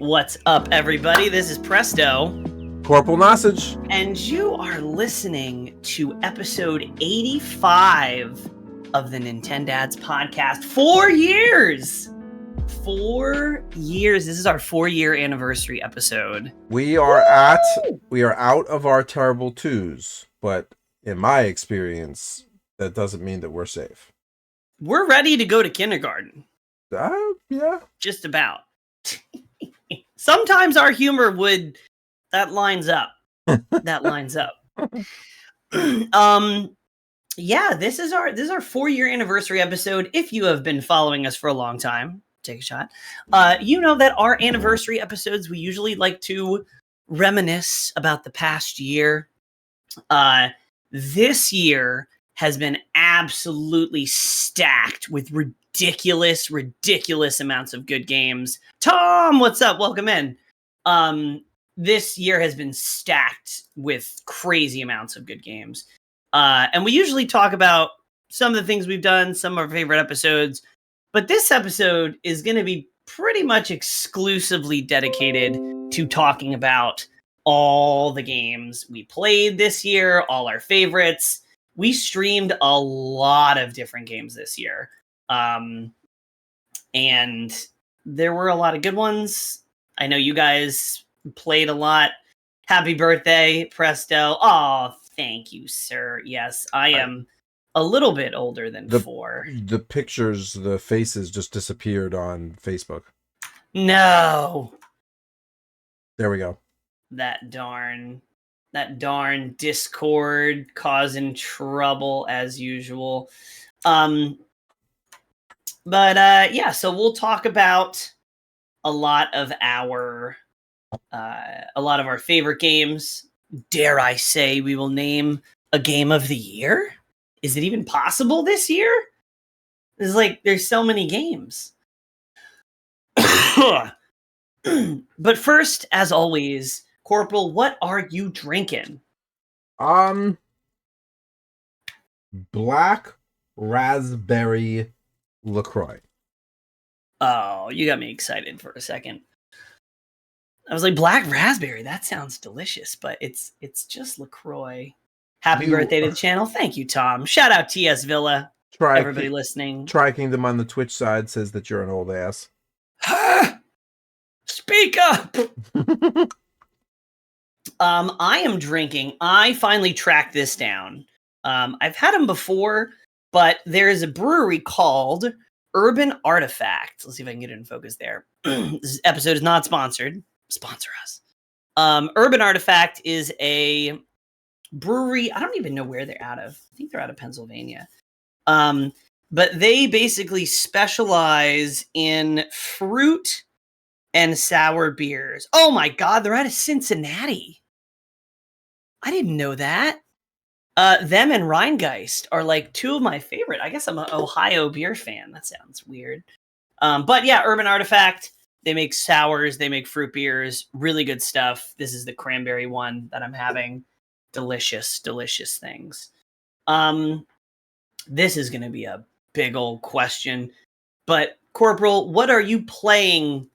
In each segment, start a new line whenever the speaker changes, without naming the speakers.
What's up, everybody? This is Presto
CorporalNosaj.
and you are listening to episode 85 of the Nintendads Podcast. 4 years! 4 years. This is our 4-year anniversary episode.
We are out of our terrible twos, but in my experience, that doesn't mean that we're safe.
We're ready to go to kindergarten.
Yeah.
Just about. Sometimes our humor that lines up. Yeah, this is our 4-year anniversary episode. If you have been following us for a long time, take a shot. You know that our anniversary episodes, we usually like to reminisce about the past year. This year has been absolutely stacked with ridiculous amounts of good games. Tom, what's up? Welcome in. This year has been stacked with crazy amounts of good games. And we usually talk about some of the things we've done, some of our favorite episodes, but this episode is going to be pretty much exclusively dedicated to talking about all the games we played this year, all our favorites. We streamed a lot of different games this year. And there were a lot of good ones. I know you guys played a lot. Happy birthday, Presto. Oh, thank you, sir. Yes, I am a little bit older than 4.
The pictures, the faces just disappeared on Facebook.
No.
There we go.
That darn Discord causing trouble as usual. Yeah, so we'll talk about a lot of our favorite games. Dare I say we will name a game of the year? Is it even possible this year? There's so many games. But first, as always, Corporal, what are you drinking?
Black raspberry LaCroix.
Oh, you got me excited for a second. I was like, black raspberry, that sounds delicious, but it's just LaCroix. Happy birthday to the channel. Thank you, Tom. Shout out TS Villa. Everybody listening.
Tri-Kingdom on the Twitch side says that you're an old ass.
Speak up! I finally tracked this down. I've had them before, but there's a brewery called Urban Artifact. Let's see if I can get it in focus there. This episode is not sponsored. Sponsor us. Urban Artifact is a brewery. I don't even know where they're out of. I think they're out of Pennsylvania. But they basically specialize in fruit and sour beers. Oh my God, they're out of Cincinnati. I didn't know that. Them and Rheingeist are like two of my favorite. I guess I'm an Ohio beer fan. That sounds weird. But yeah, Urban Artifact. They make sours. They make fruit beers. Really good stuff. This is the cranberry one that I'm having. Delicious things. This is going to be a big old question. But Corporal, what are you playing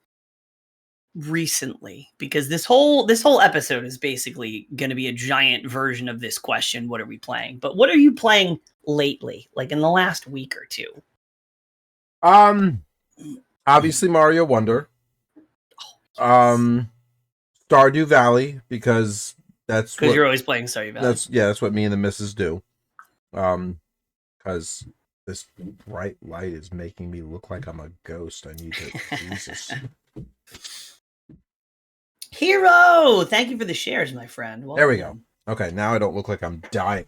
recently? Because this whole episode is basically going to be a giant version of this question. What are we playing? But what are you playing lately? Like in the last week or two?
Obviously Mario Wonder. Stardew Valley, because you're
always playing Stardew Valley.
That's what me and the missus do. Because this bright light is making me look like I'm a ghost. I need to Jesus.
Hero, thank you for the shares, my friend.
There we go. Okay, now I don't look like I'm dying.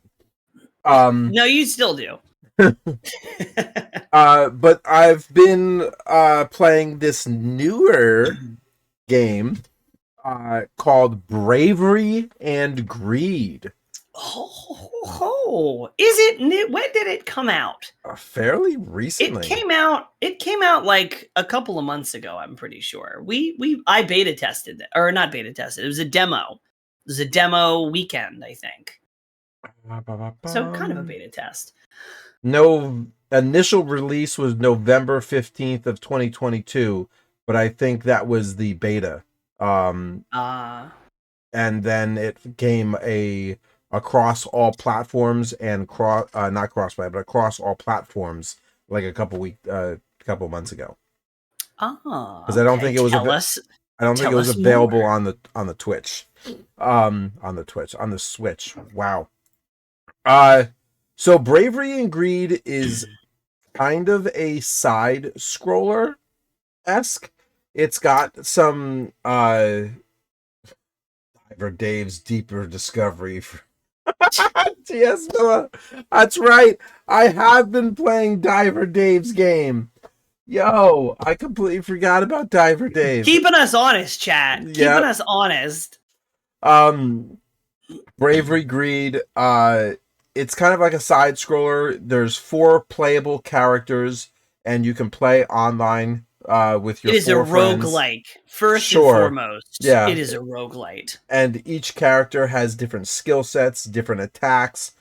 No, you still do.
But I've been playing this newer game called Bravery and Greed.
Oh, is it new? When did it come out?
Fairly recently.
It came out like a couple of months ago, I'm pretty sure. I beta tested it, or not beta tested. It was a demo. It was a demo weekend, I think. So kind of a beta test.
No, initial release was November 15th of 2022, but I think that was the beta And then it became a across all platforms and not cross-buy, but across all platforms like a couple months ago. Because I don't think it was I don't think it was available on the Twitch. On the Switch. Wow. So Bravery and Greed is kind of a side scroller-esque. It's got some Diver Dave's Deeper Discovery for T.S. Miller. That's right. I have been playing Diver Dave's game. Yo, I completely forgot about Diver Dave.
Keeping us honest, chat. Yep. Keeping us honest.
Bravery Greed, it's kind of like a side scroller. There's 4 playable characters, and you can play online with your 4 friends. It is a
roguelike, first and foremost. Yeah. It is a roguelite.
And each character has different skill sets, different attacks,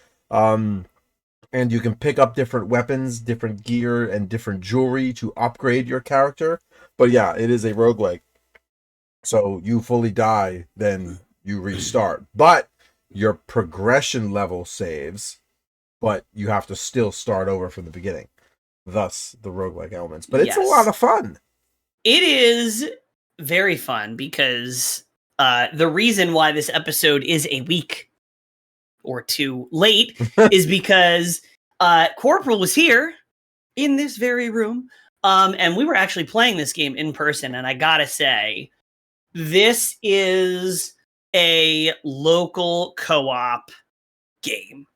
and you can pick up different weapons, different gear, and different jewelry to upgrade your character. But yeah, it is a roguelike. So you fully die, then you restart. But your progression level saves, but you have to still start over from the beginning. Thus, the roguelike elements. But it's a lot of fun.
It is very fun because the reason why this episode is a week or 2 late is because Corporal was here in this very room, and we were actually playing this game in person, and I gotta say, this is a local co-op game.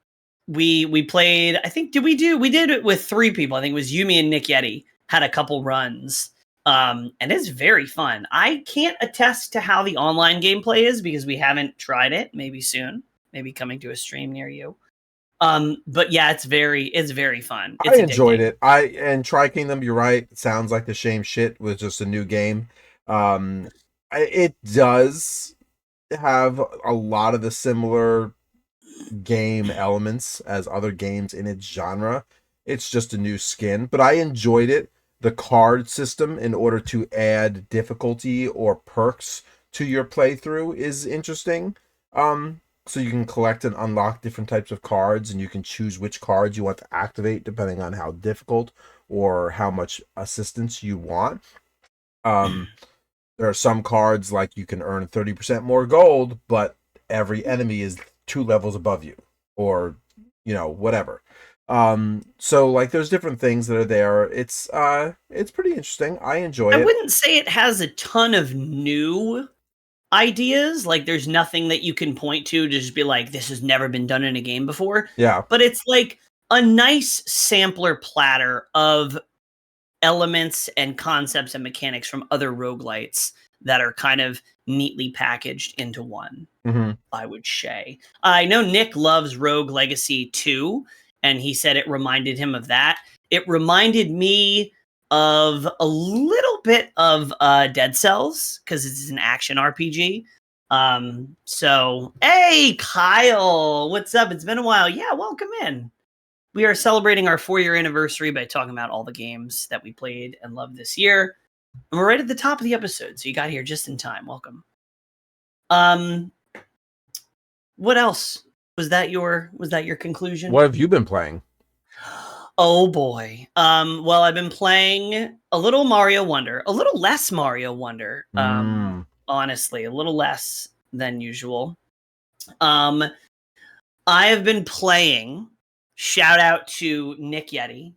We played, I think, we did it with 3 people. I think it was Yumi and Nick Yeti had a couple runs. And it's very fun. I can't attest to how the online gameplay is because we haven't tried it. Maybe soon, maybe coming to a stream near you. But yeah, it's very fun. It's
I enjoyed it. And Tri Kingdom, you're right. It sounds like the same shit with just a new game. It does have a lot of the similar game elements as other games in its genre. It's just a new skin, but I enjoyed it. The card system in order to add difficulty or perks to your playthrough is interesting. So you can collect and unlock different types of cards, and you can choose which cards you want to activate depending on how difficult or how much assistance you want. There are some cards like you can earn 30% more gold, but every enemy is 2 levels above you, or whatever. So like there's different things that are there. It's pretty interesting. I enjoy it.
I wouldn't say it has a ton of new ideas. Like there's nothing that you can point to just be like, this has never been done in a game before.
Yeah.
But it's like a nice sampler platter of elements and concepts and mechanics from other roguelites that are kind of neatly packaged into one.
Mm-hmm.
I would say. I know Nick loves Rogue Legacy 2, and he said it reminded him of that. It reminded me of a little bit of Dead Cells, because it's an action RPG. So, hey, Kyle, what's up? It's been a while. Yeah, welcome in. We are celebrating our 4-year anniversary by talking about all the games that we played and loved this year. And we're right at the top of the episode, so you got here just in time. Welcome. What else? Was that your conclusion?
What have you been playing?
Oh boy. Well, I've been playing a little Mario Wonder, a little less Mario Wonder. Honestly, a little less than usual. I have been playing, shout out to Nick Yeti,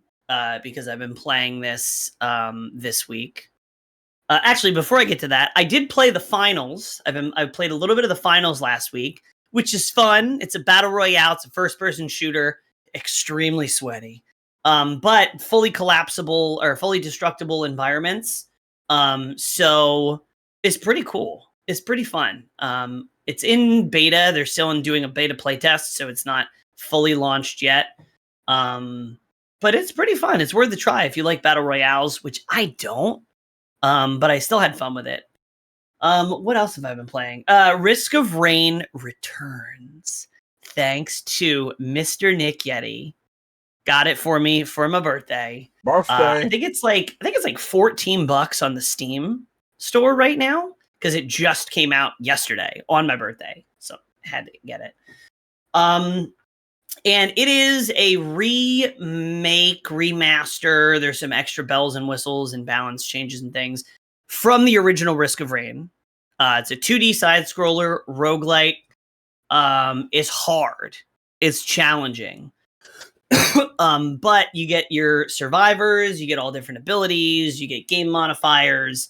because I've been playing this this week. Actually, before I get to that, I did play the finals. I played a little bit of the finals last week, which is fun. It's a battle royale. It's a first-person shooter. Extremely sweaty, but fully collapsible or fully destructible environments. So it's pretty cool. It's pretty fun. It's in beta. They're still doing a beta playtest, so it's not fully launched yet. But it's pretty fun. It's worth a try if you like battle royales, which I don't. But I still had fun with it. What else have I been playing? Risk of Rain returns. Thanks to Mr. Nick Yeti. Got it for me for my birthday.
Birthday.
I think it's like $14 on the Steam store right now. because it just came out yesterday on my birthday, so I had to get it. And it is a remake, remaster. There's some extra bells and whistles and balance changes and things from the original Risk of Rain. It's a 2D side-scroller roguelite. It's hard. It's challenging. But you get your survivors, you get all different abilities, you get game modifiers.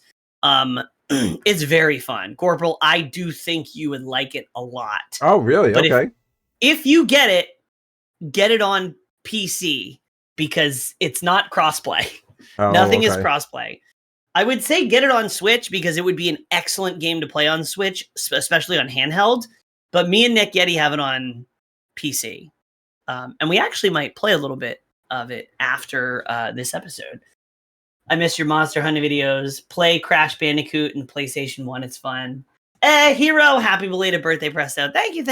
It's very fun. Corporal, I do think you would like it a lot.
Oh, really?
But
okay.
If you get it on PC because it's not crossplay.
Oh,
Nothing
okay.
is crossplay. I would say get it on Switch because it would be an excellent game to play on Switch, especially on handheld. But me and Nick Yeti have it on PC. And we actually might play a little bit of it after this episode. I miss your Monster Hunter videos. Play Crash Bandicoot and PlayStation 1. It's fun. Hero, happy belated birthday, Presto. Thank you.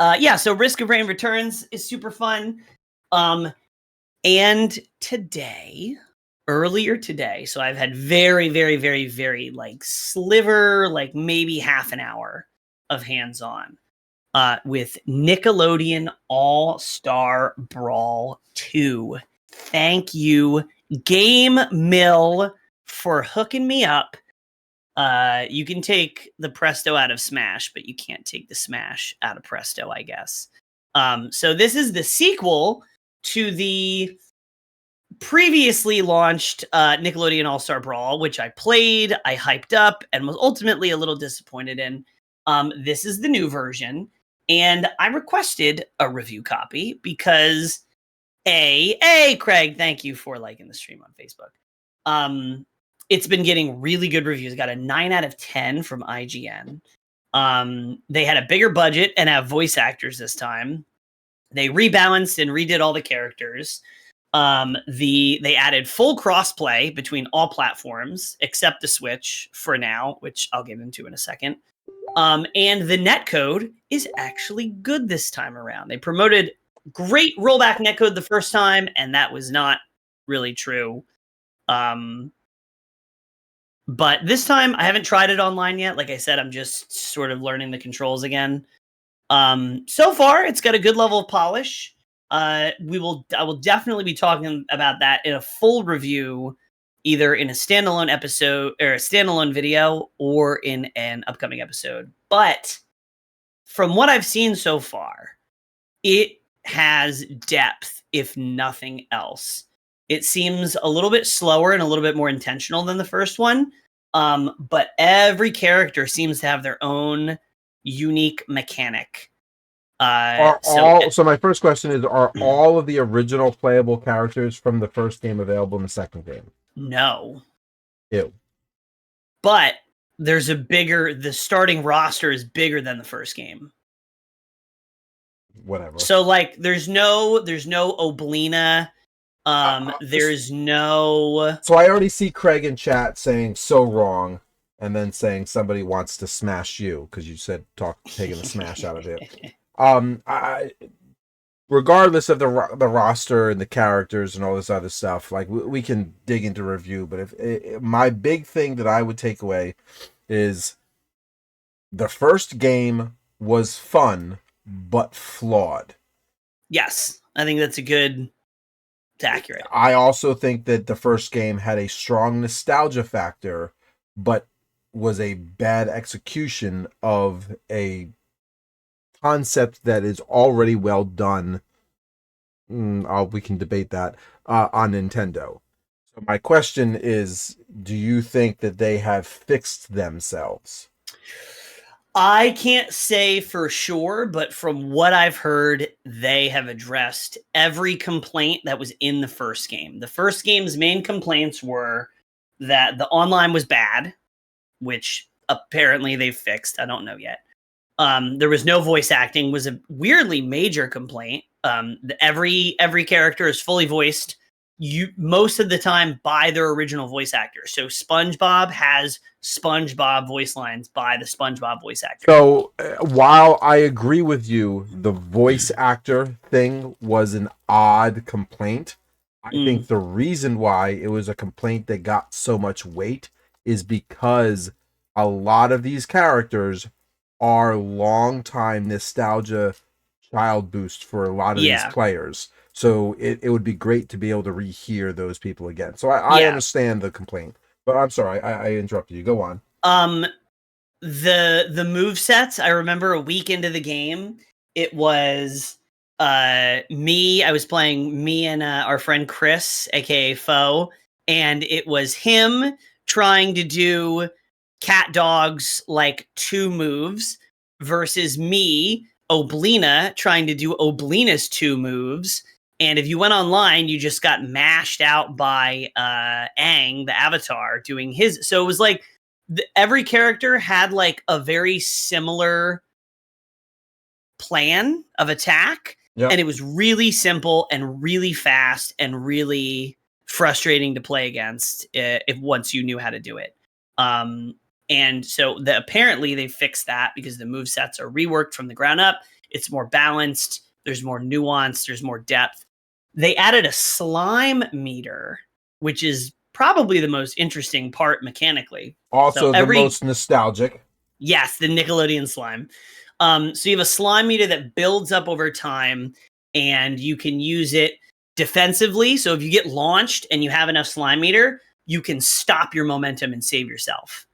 Yeah, so Risk of Rain Returns is super fun. And earlier today, so I've had very, very, very, very sliver, maybe half an hour of hands-on with Nickelodeon All-Star Brawl 2. Thank you, Game Mill, for hooking me up. You can take the Presto out of Smash, but you can't take the Smash out of Presto, I guess. So this is the sequel to the previously launched Nickelodeon All-Star Brawl, which I played, I hyped up, and was ultimately a little disappointed in. This is the new version, and I requested a review copy because Craig, thank you for liking the stream on Facebook. It's been getting really good reviews. Got a 9 out of 10 from IGN. They had a bigger budget and have voice actors this time. They rebalanced and redid all the characters. They added full crossplay between all platforms except the Switch for now, which I'll get into in a second. And the netcode is actually good this time around. They promoted great rollback netcode the first time, and that was not really true. But this time, I haven't tried it online yet. Like I said, I'm just sort of learning the controls again. So far, it's got a good level of polish. I will definitely be talking about that in a full review, either in a standalone episode or a standalone video or in an upcoming episode. But from what I've seen so far, it has depth, if nothing else. It seems a little bit slower and a little bit more intentional than the first one. But every character seems to have their own unique mechanic.
So my first question is, are all of the original playable characters from the first game available in the second game?
No.
Ew.
But the starting roster is bigger than the first game.
Whatever.
So there's no Oblina. There's no.
So I already see Craig in chat saying so wrong, and then saying somebody wants to smash you because you said taking the smash out of it. Regardless of the roster and the characters and all this other stuff, we can dig into review. But if my big thing that I would take away is the first game was fun but flawed.
Yes, I think that's it's accurate.
I also think that the first game had a strong nostalgia factor, but was a bad execution of a concept that is already well done. We can debate that on Nintendo. So my question is, do you think that they have fixed themselves?
I can't say for sure, but from what I've heard, they have addressed every complaint that was in the first game. The first game's main complaints were that the online was bad, which apparently they've fixed. I don't know yet. There was no voice acting, was a weirdly major complaint. Every character is fully voiced most of the time by their original voice actor. So SpongeBob has SpongeBob voice lines by the SpongeBob voice actor.
So while I agree with you, the voice actor thing was an odd complaint. I think the reason why it was a complaint that got so much weight is because a lot of these characters are long-time nostalgia child boost for a lot of these players. So it would be great to be able to rehear those people again. So I understand the complaint, but I'm sorry, I interrupted you. Go on.
The move sets, I remember a week into the game, it was me. I was playing me and our friend Chris, aka Foe, and it was him trying to do Cat Dog's like 2 moves versus me, Oblina, trying to do Oblina's 2 moves. And if you went online, you just got mashed out by Aang, the avatar, doing his. So it was like every character had like a very similar plan of attack. Yep. And it was really simple and really fast and really frustrating to play against if once you knew how to do it. And so apparently they fixed that because the movesets are reworked from the ground up. It's more balanced. There's more nuance. There's more depth. They added a slime meter, which is probably the most interesting part mechanically.
Also the most nostalgic.
Yes, the Nickelodeon slime. So you have a slime meter that builds up over time, and you can use it defensively. So if you get launched and you have enough slime meter, you can stop your momentum and save yourself.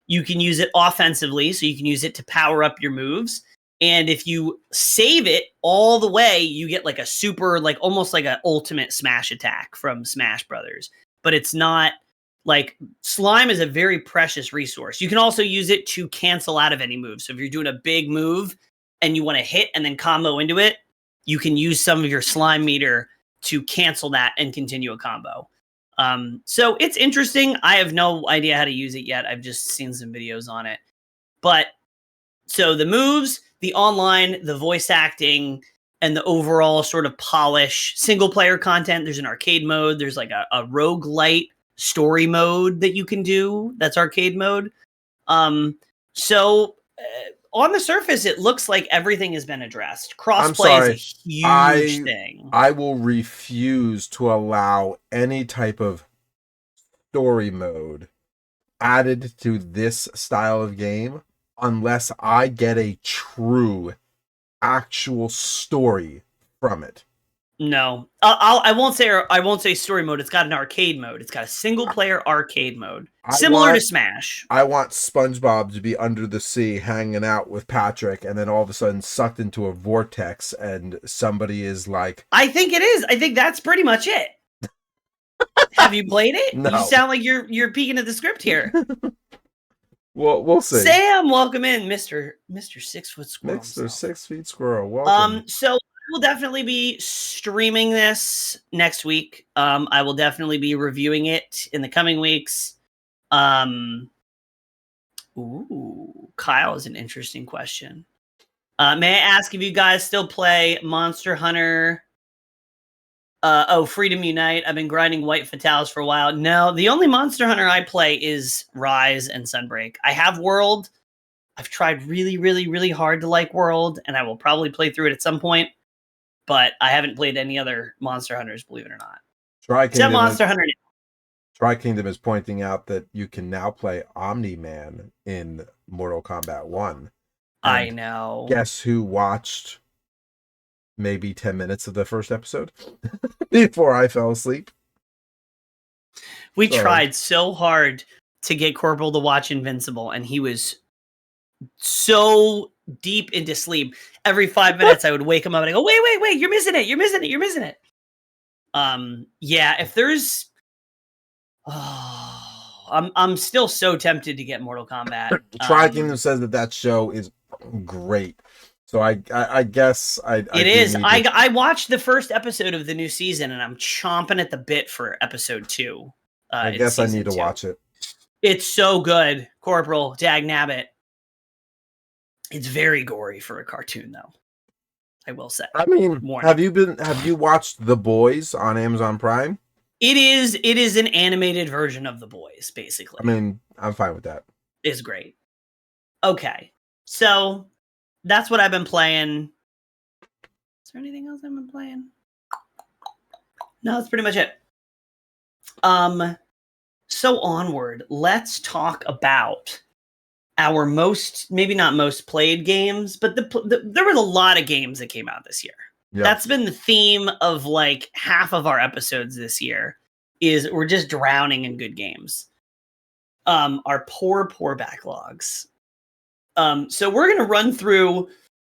You can use it offensively, so you can use it to power up your moves. And if you save it all the way, you get like a super, like almost like an ultimate smash attack from Smash Brothers. But it's not like slime is a very precious resource. You can also use it to cancel out of any move. So if you're doing a big move and you want to hit and then combo into it, you can use some of your slime meter to cancel that and continue a combo. So it's interesting. I have no idea how to use it yet. I've just seen some videos on it. But so the moves, the online, the voice acting, and the overall sort of polish single player content. There's an arcade mode. There's like a roguelite story mode that you can do. That's arcade mode. So on the surface, it looks like everything has been addressed. Crossplay is a huge thing.
I will refuse to allow any type of story mode added to this style of game unless I get a true, actual story from it.
No, I won't say story mode. It's got an arcade mode. It's got a single player arcade mode, similar to Smash.
I want SpongeBob to be under the sea hanging out with Patrick, and then all of a sudden sucked into a vortex, and somebody is like,
I think it is. I think that's pretty much it. Have you played it?
No.
You sound like you're peeking at the script here.
Well, we'll see.
Sam, welcome in, Mr. 6 Foot Squirrel.
Mr. 6 Feet Squirrel, welcome.
So we'll definitely be streaming this next week. I will definitely be reviewing it in the coming weeks. Kyle is an interesting question. May I ask if you guys still play Monster Hunter? Freedom Unite. I've been grinding White Fatales for a while. No, the only Monster Hunter I play is Rise and Sunbreak. I have World. I've tried really, really, really hard to like World, and I will probably play through it at some point. But I haven't played any other Monster Hunters, believe it or not. Except Monster Hunter.
Tri Kingdom is pointing out that you can now play Omni-Man in Mortal Kombat 1.
I know.
Guess who watched maybe 10 minutes of the first episode before I fell asleep?
We tried so hard to get Corporal to watch Invincible, and he was so deep into sleep. Every 5 minutes, I would wake him up and I go, wait, you're missing it. Yeah, if there's... I'm still so tempted to get Mortal Kombat.
Tri Kingdom says that show is great. So I guess
it is. I watched the first episode of the new season, and I'm chomping at the bit for episode 2.
I guess I need to watch it.
It's so good, Corporal Dagnabbit. It's very gory for a cartoon, though. I will say.
I mean, have you watched The Boys on Amazon Prime?
It is an animated version of The Boys, basically.
I mean, I'm fine with that.
It's great. Okay, so that's what I've been playing. Is there anything else I've been playing? No, that's pretty much it. So onward, let's talk about our maybe not most played games, but there was a lot of games that came out this year.
Yeah.
That's been the theme of like half of our episodes this year is we're just drowning in good games. Our poor backlogs. So we're going to run through,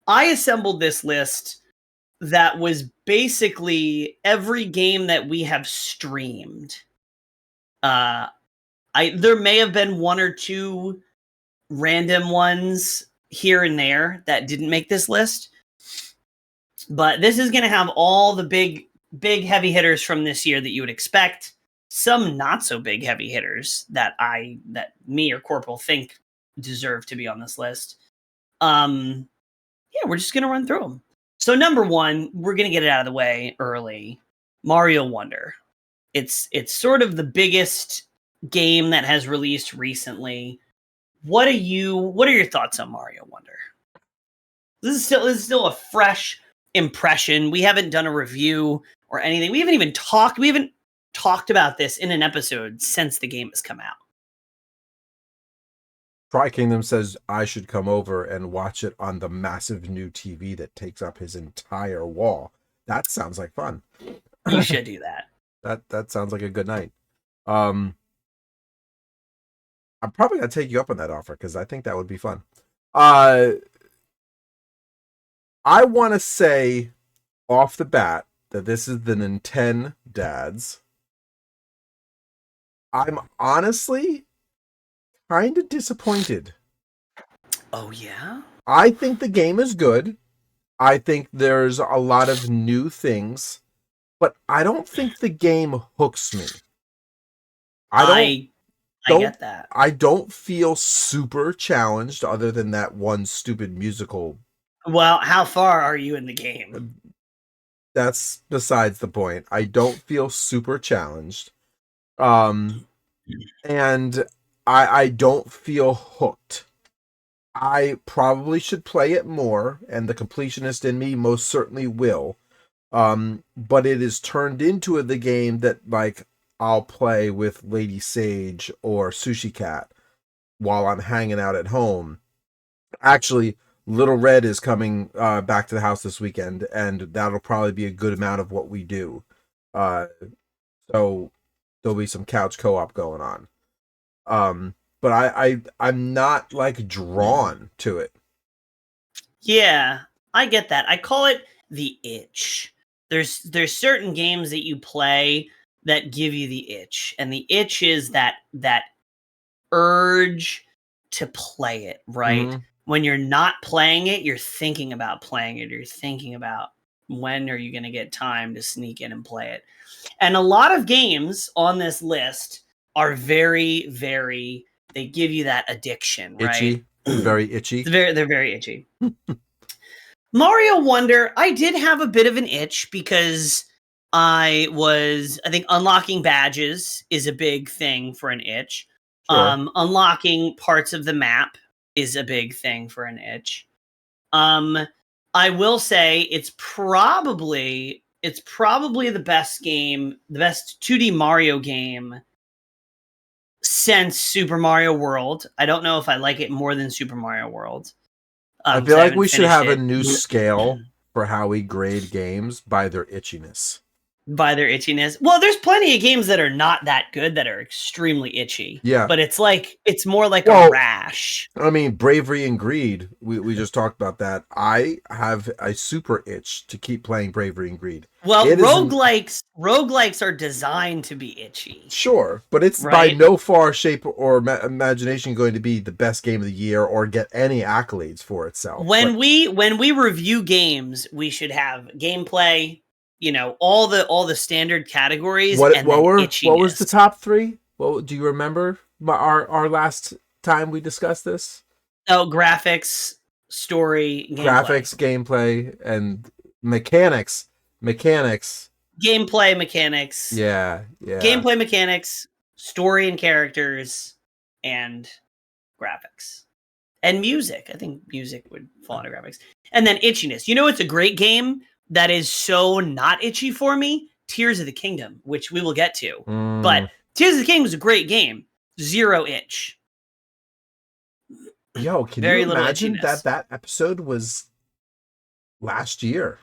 I assembled this list that was basically every game that we have streamed. There may have been one or two random ones here and there that didn't make this list, but this is going to have all the big heavy hitters from this year that you would expect. Some not so big heavy hitters that me or Corporal think deserve to be on this list. Yeah, we're just going to run through them. So number one, we're going to get it out of the way early. Mario Wonder. It's sort of the biggest game that has released recently. What are your thoughts on Mario Wonder? This is still a fresh impression. We haven't done a review or anything. We haven't talked about this in an episode since the game has come out.
Try Kingdom says I should come over and watch it on the massive new TV that takes up his entire wall. That sounds like fun.
You should do that.
That sounds like a good night. I'm probably gonna take you up on that offer because I think that would be fun. I want to say off the bat that this is the Nintendads. I'm honestly kind of disappointed.
Oh yeah?
I think the game is good. I think there's a lot of new things, but I don't think the game hooks me.
I get that.
I don't feel super challenged other than that one stupid musical.
Well, how far are you in the game?
That's besides the point. I don't feel super challenged. And I don't feel hooked. I probably should play it more, and the completionist in me most certainly will. But it is turned into the game that like I'll play with Lady Sage or Sushi Cat while I'm hanging out at home. Actually, Little Red is coming back to the house this weekend, and that'll probably be a good amount of what we do. So there'll be some couch co-op going on. But I'm not like drawn to it.
Yeah, I get that. I call it the itch. There's certain games that you play that give you the itch, and the itch is that urge to play it, right?
Mm-hmm.
When you're not playing it, you're thinking about playing it. You're thinking about when are you going to get time to sneak in and play it. And a lot of games on this list are very, very, they give you that addiction, right?
Itchy. Very itchy.
They're very itchy. Mario Wonder, I did have a bit of an itch because I think unlocking badges is a big thing for an itch.
Sure.
Unlocking parts of the map is a big thing for an itch. I will say it's probably the best game, the best 2D Mario game since Super Mario World. I don't know if I like it more than Super Mario World.
I feel like we should have a new scale for how we grade games by their itchiness.
By their itchiness. Well, there's plenty of games that are not that good that are extremely itchy.
Yeah.
But it's more like a rash.
I mean, Bravery and Greed, we just talked about that. I have a super itch to keep playing Bravery and Greed.
Well, roguelikes are designed to be itchy.
Sure, but it's by no far shape or imagination going to be the best game of the year or get any accolades for itself.
When we review games, we should have gameplay, all the standard categories.
What was the top three? Well, do you remember our last time we discussed this?
Oh, graphics, story,
gameplay, and mechanics.
Gameplay mechanics.
Yeah.
Gameplay mechanics, story and characters, and graphics. And music. I think music would fall under graphics. And then itchiness. It's a great game that is so not itchy for me? Tears of the Kingdom, which we will get to. But Tears of the Kingdom was a great game. 0 itch.
Yo, can
Very
you
little
imagine
itchiness.
that episode was last year?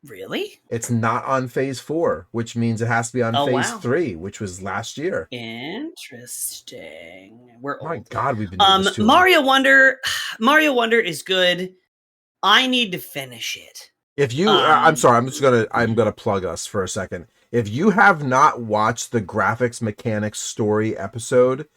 Really?
It's not on phase 4, which means it has to be on phase 3, which was last year.
Interesting. We're old.
My God, we've been doing this too long.
Mario Wonder is good. I need to finish it.
If you, I'm sorry, I'm gonna plug us for a second. If you have not watched the graphics mechanics story episode,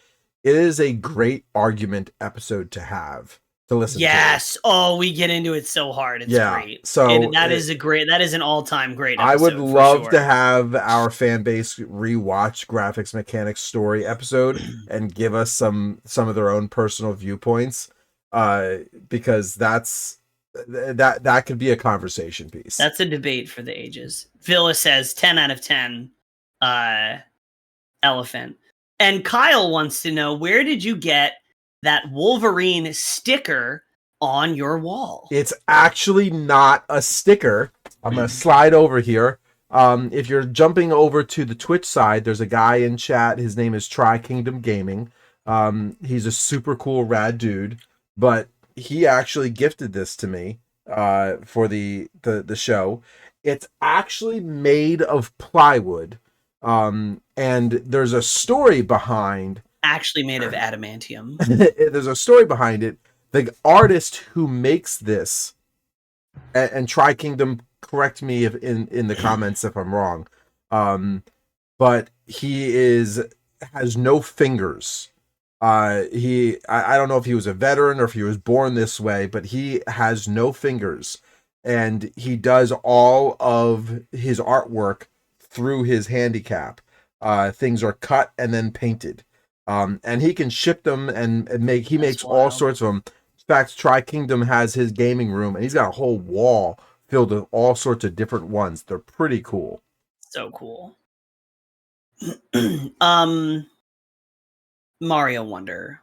it is a great argument episode to have. To listen to.
Yes. Oh, we get into it so hard. It's great.
So
that is an all-time great episode.
I would love to have our fan base rewatch graphics mechanics story episode and give us some of their own personal viewpoints. Because that could be a conversation piece.
That's a debate for the ages. Villa says 10 out of 10 elephant. And Kyle wants to know, where did you get that Wolverine sticker on your wall?
It's actually not a sticker. I'm going to slide over here. If you're jumping over to the Twitch side, there's a guy in chat. His name is Tri Kingdom Gaming. He's a super cool, rad dude, but he actually gifted this to me for the show. It's actually made of plywood. And there's a story behind.
Actually made of adamantium.
There's a story behind it. The artist who makes this, and Tri Kingdom, correct me if in the comments if I'm wrong, but he has no fingers. I don't know if he was a veteran or if he was born this way, but he has no fingers, and he does all of his artwork through his handicap. Things are cut and then painted. And he can ship them and makes all sorts of them. In fact, Tri Kingdom has his gaming room, and he's got a whole wall filled with all sorts of different ones. They're pretty cool.
So cool. Mario Wonder.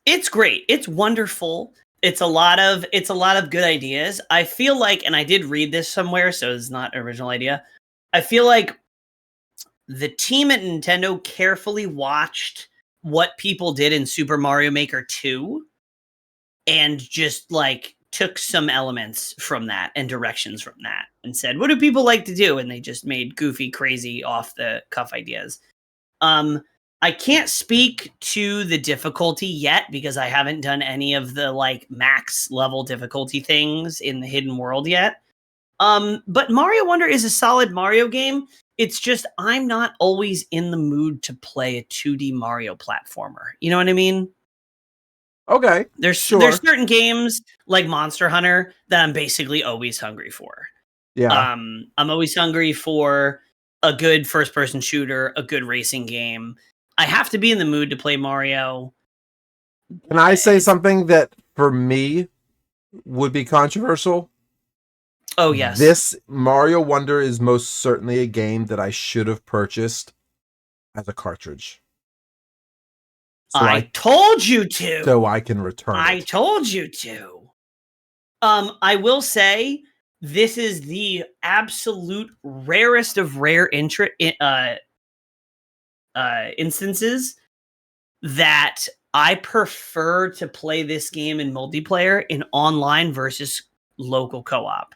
It's great. It's wonderful. It's a lot of good ideas. I feel like, and I did read this somewhere, so it's not an original idea. I feel like the team at Nintendo carefully watched what people did in Super Mario Maker 2 and just like took some elements from that and directions from that and said, what do people like to do? And they just made goofy, crazy, off the cuff ideas. I can't speak to the difficulty yet because I haven't done any of the like max level difficulty things in the hidden world yet. But Mario Wonder is a solid Mario game. It's just I'm not always in the mood to play a 2D Mario platformer. You know what I mean?
Okay.
There's certain games like Monster Hunter that I'm basically always hungry for.
Yeah.
I'm always hungry for a good first-person shooter, a good racing game. I have to be in the mood to play Mario.
Can I say something that for me would be controversial?
Oh, yes.
This Mario Wonder is most certainly a game that I should have purchased as a cartridge.
So I told you to.
So I can return it.
I told you to. I will say this is the absolute rarest of rare instances that I prefer to play this game in multiplayer in online versus local co-op.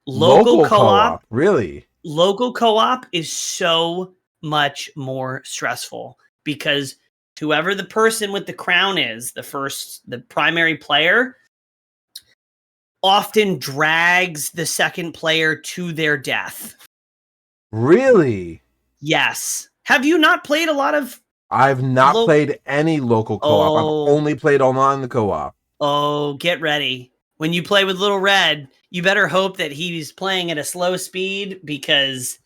Local co-op,
really?
Local co-op is so much more stressful because whoever the person with the crown is, the primary player, often drags the second player to their death.
Really?
Yes. Have you not played a lot of...
I've not played any local co-op. I've only played online the co-op.
Oh, get ready. When you play with Little Red, you better hope that he's playing at a slow speed, because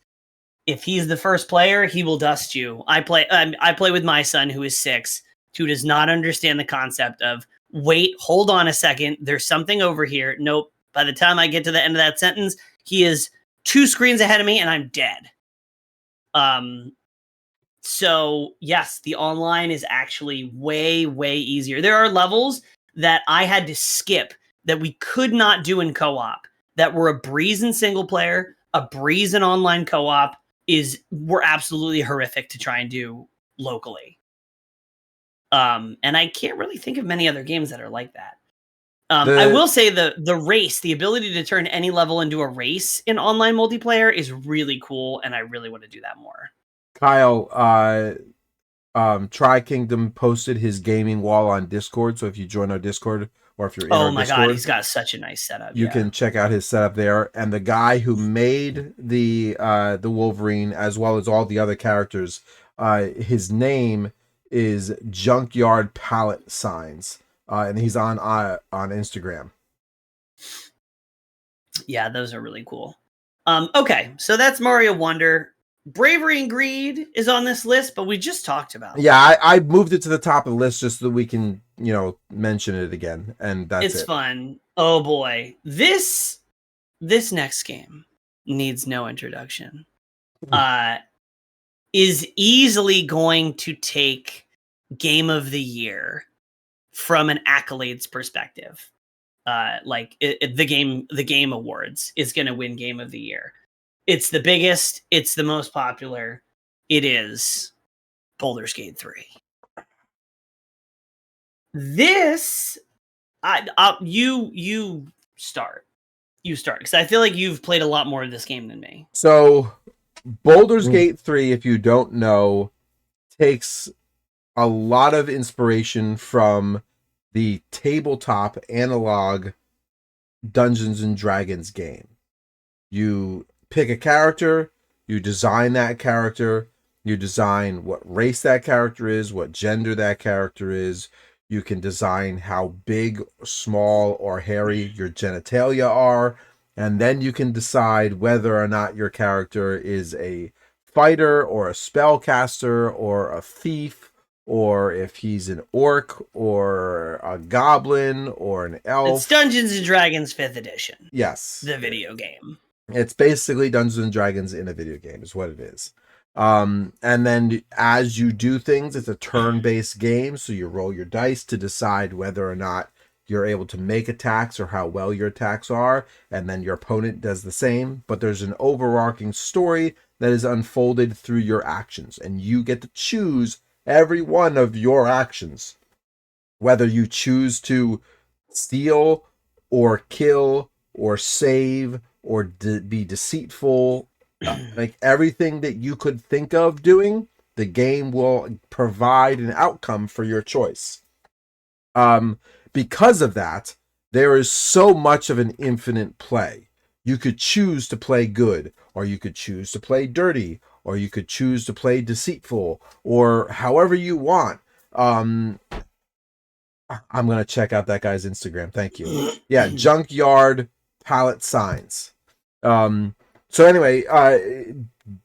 if he's the first player, he will dust you. I play with my son, who is 6, who does not understand the concept of, wait, hold on a second, there's something over here. Nope. By the time I get to the end of that sentence, he is 2 screens ahead of me and I'm dead. So yes, the online is actually way, way easier. There are levels that I had to skip that we could not do in co-op, that were a breeze in single player, a breeze in online co-op, were absolutely horrific to try and do locally. And I can't really think of many other games that are like that. I will say the race, the ability to turn any level into a race in online multiplayer is really cool, and I really want to do that more.
Kyle, Tri Kingdom posted his gaming wall on Discord, so if you join our Discord or if you're in our Discord,
God, he's got such a nice setup.
You can check out his setup there. And the guy who made the Wolverine, as well as all the other characters, his name is Junkyard Palette Signs, and he's on Instagram.
Yeah, those are really cool. Okay, so that's Mario Wonder. Bravery and Greed is on this list, but we just talked about it.
Yeah, I moved it to the top of the list just so that we can, mention it again, and that's
It's fun. Oh boy, this next game needs no introduction. Is easily going to take Game of the Year from an accolades perspective. The game awards is going to win Game of the Year. It's the biggest. It's the most popular. It is Baldur's Gate 3. This, you start. You start, because I feel like you've played a lot more of this game than me.
So, Baldur's Gate 3, if you don't know, takes a lot of inspiration from the tabletop analog Dungeons and Dragons game. You pick a character, you design that character, you design what race that character is, what gender that character is. You can design how big, small, or hairy your genitalia are, and then you can decide whether or not your character is a fighter or a spellcaster or a thief, or if he's an orc or a goblin or an elf.
It's Dungeons and Dragons 5th edition.
Yes.
The video game.
It's basically Dungeons and Dragons in a video game is what it is. And then as you do things, it's a turn-based game, so you roll your dice to decide whether or not you're able to make attacks or how well your attacks are, and then your opponent does the same. But there's an overarching story that is unfolded through your actions, and you get to choose every one of your actions. Whether you choose to steal or kill or save or be deceitful, like everything that you could think of doing, the game will provide an outcome for your choice. Because of that, there is so much of an infinite play. You could choose to play good, or you could choose to play dirty, or you could choose to play deceitful, or however you want. I'm going to check out that guy's Instagram. Thank you. Yeah, Junkyard Palette Signs. So anyway,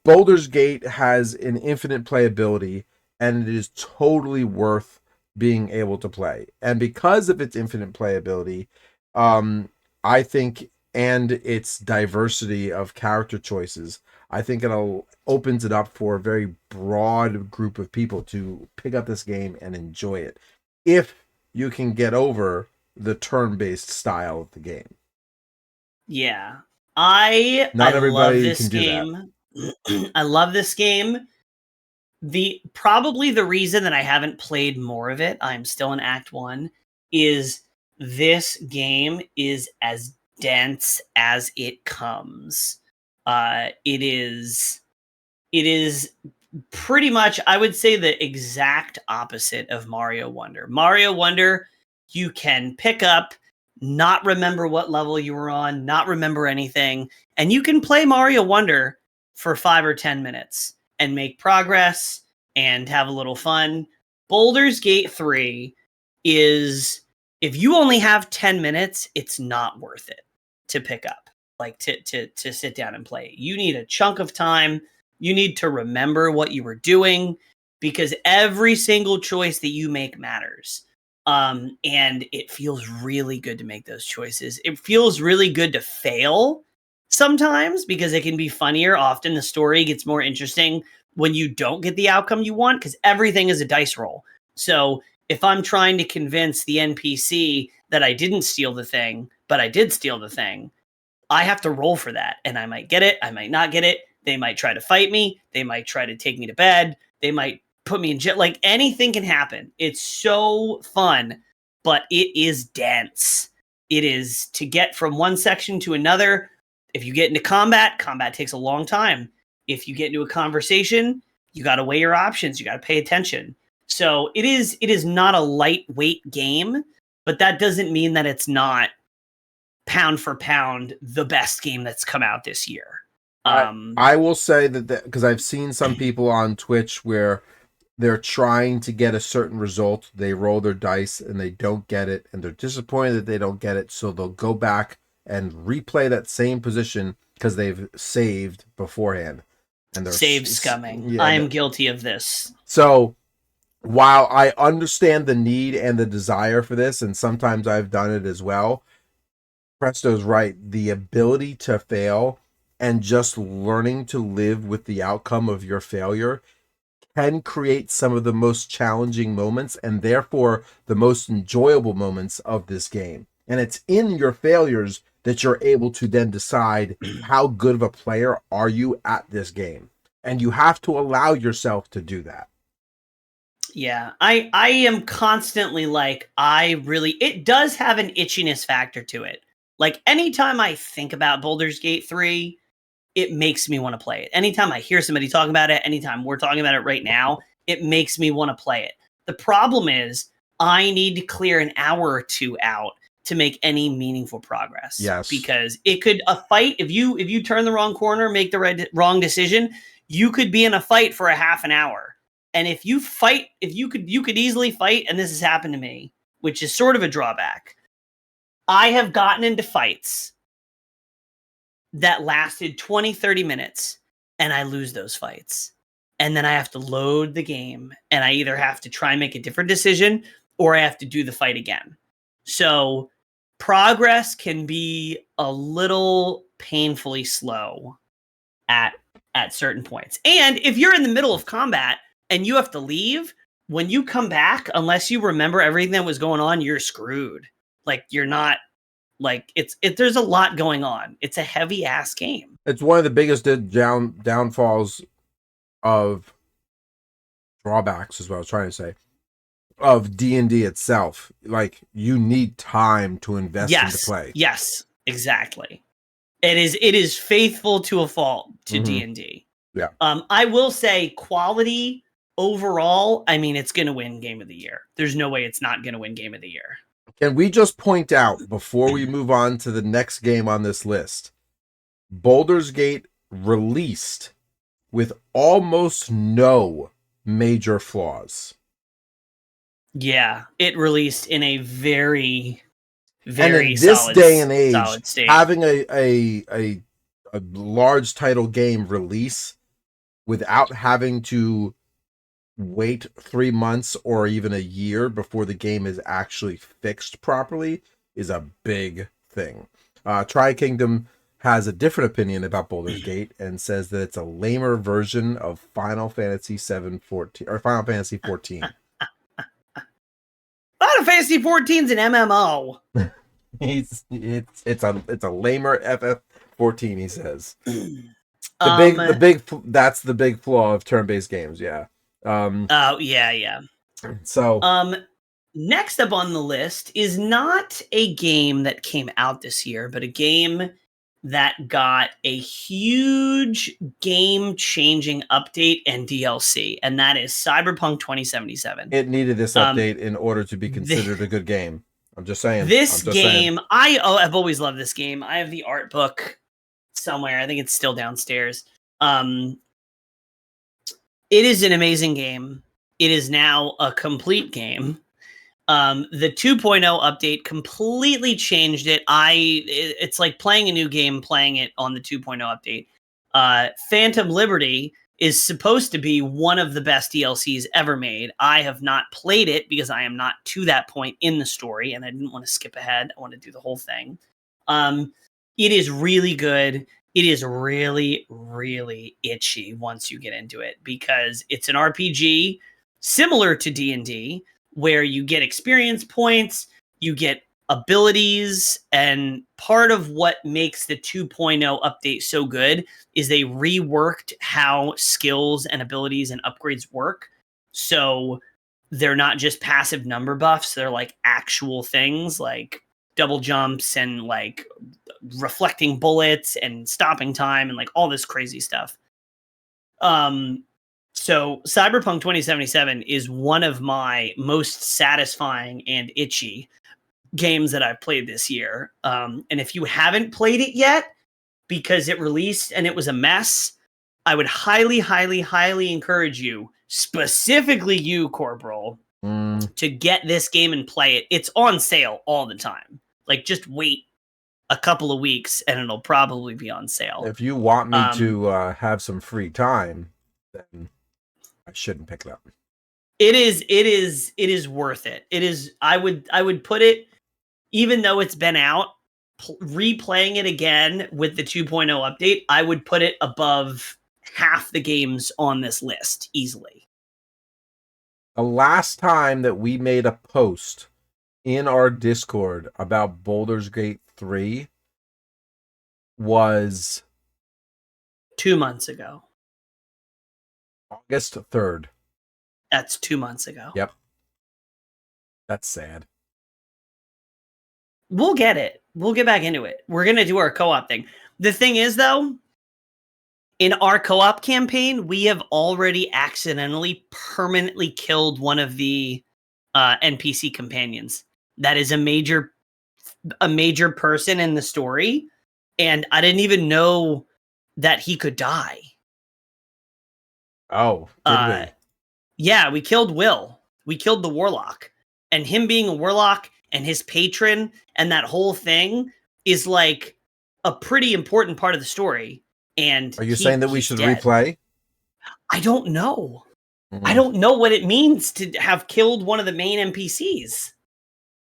Baldur's Gate has an infinite playability, and it is totally worth being able to play. And because of its infinite playability, I think, and its diversity of character choices, I think it opens it up for a very broad group of people to pick up this game and enjoy it, if you can get over the turn-based style of the game.
Yeah. I love this game. I love this game. Probably the reason that I haven't played more of it, I'm still in Act 1, is this game is as dense as it comes. It is pretty much, I would say, the exact opposite of Mario Wonder. Mario Wonder, you can pick up, not remember what level you were on, not remember anything, and you can play Mario Wonder for 5 or 10 minutes and make progress and have a little fun. Baldur's Gate 3 is, if you only have 10 minutes, it's not worth it to pick up, like to sit down and play. You need a chunk of time. You need to remember what you were doing, because every single choice that you make matters. And it feels really good to make those choices. It feels really good to fail sometimes, because it can be funnier. Often the story gets more interesting when you don't get the outcome you want, because everything is a dice roll. So if I'm trying to convince the NPC that I didn't steal the thing, but I did steal the thing, I have to roll for that. And I might get it, I might not get it. They might try to fight me. They might try to take me to bed. They might put me in jail. Like, anything can happen. It's so fun, but it is dense. It is to get from one section to another. If you get into combat takes a long time. If you get into a conversation, you got to weigh your options. You got to pay attention. So it is not a lightweight game, but that doesn't mean that it's not pound for pound the best game that's come out this year.
I will say that because I've seen some people on Twitch where they're trying to get a certain result, they roll their dice and they don't get it, and they're disappointed that they don't get it, so they'll go back and replay that same position because they've saved beforehand. And they're
save scumming.
Yeah,
I am guilty of this.
So while I understand the need and the desire for this, and sometimes I've done it as well, Presto's right. The ability to fail and just learning to live with the outcome of your failure can create some of the most challenging moments and therefore the most enjoyable moments of this game. And it's in your failures that you're able to then decide how good of a player are you at this game. And you have to allow yourself to do that.
Yeah, I am constantly like, it does have an itchiness factor to it. Like, anytime I think about Baldur's Gate 3, it makes me want to play it. Anytime I hear somebody talking about it, anytime we're talking about it right now, it makes me want to play it. The problem is I need to clear an hour or two out to make any meaningful progress.
Yes.
Because a fight, if you turn the wrong corner, make the wrong decision, you could be in a fight for a half an hour. And if you could easily fight, and this has happened to me, which is sort of a drawback. I have gotten into fights that lasted 20, 30 minutes, and I lose those fights. And then I have to load the game, and I either have to try and make a different decision, or I have to do the fight again. So progress can be a little painfully slow at certain points. And if you're in the middle of combat and you have to leave, when you come back, unless you remember everything that was going on, you're screwed. Like, you're not, like, there's a lot going on. It's a heavy ass game.
It's one of the biggest downfalls of drawbacks, is what I was trying to say, of D&D itself. Like, you need time to invest into play.
Yes, exactly. It is faithful to a fault to D&D.
Yeah.
I will say quality overall, I mean, it's going to win Game of the Year. There's no way it's not going to win Game of the Year.
Can we just point out, before we move on to the next game on this list, Baldur's Gate released with almost no major flaws.
Yeah, it released in a very,
and
very
in this
solid,
day and age,
solid state.
Having a large title game release without having to wait 3 months or even a year before the game is actually fixed properly is a big thing. Tri-Kingdom has a different opinion about Baldur's Gate and says that it's a lamer version of Final Fantasy 14. Final Fantasy 14
is an MMO.
It's a lamer FF14, he says. That's the big flaw of turn-based games, yeah.
Yeah.
So
next up on the list is not a game that came out this year, but a game that got a huge game-changing update and DLC, and that is Cyberpunk 2077.
It needed this update in order to be considered a good game. I'm just saying.
I've always loved this game. I have the art book somewhere. I think it's still downstairs. It is an amazing game. It is now a complete game. The 2.0 update completely changed it. It's like playing a new game, playing it on the 2.0 update. Phantom Liberty is supposed to be one of the best DLCs ever made. I have not played it because I am not to that point in the story, and I didn't want to skip ahead. I want to do the whole thing. It is really good. It is really, really itchy once you get into it because it's an RPG similar to D&D where you get experience points, you get abilities, and part of what makes the 2.0 update so good is they reworked how skills and abilities and upgrades work. So they're not just passive number buffs, they're like actual things like double jumps and like reflecting bullets and stopping time and like all this crazy stuff. So Cyberpunk 2077 is one of my most satisfying and itchy games that I've played this year. And if you haven't played it yet, because it released and it was a mess, I would highly, highly, highly encourage you, specifically you, Corporal, to get this game and play it. It's on sale all the time. Like, just wait a couple of weeks and it'll probably be on sale.
If you want me to have some free time, then I shouldn't pick it up.
It is worth it. It is. I would put it, even though it's been out, replaying it again with the 2.0 update, I would put it above half the games on this list easily.
The last time that we made a post in our Discord about Baldur's Gate 3 was
2 months ago.
August 3rd.
That's 2 months ago.
Yep. That's sad.
We'll get it. We'll get back into it. We're going to do our co-op thing. The thing is, though, in our co-op campaign, we have already accidentally permanently killed one of the NPC companions. That is a major person in the story, and I didn't even know that he could die.
Oh, did we?
Yeah, we killed Will. We killed the Warlock. And him being a Warlock and his patron and that whole thing is like a pretty important part of the story. And
are you saying that we should replay?
I don't know. I don't know what it means to have killed one of the main NPCs.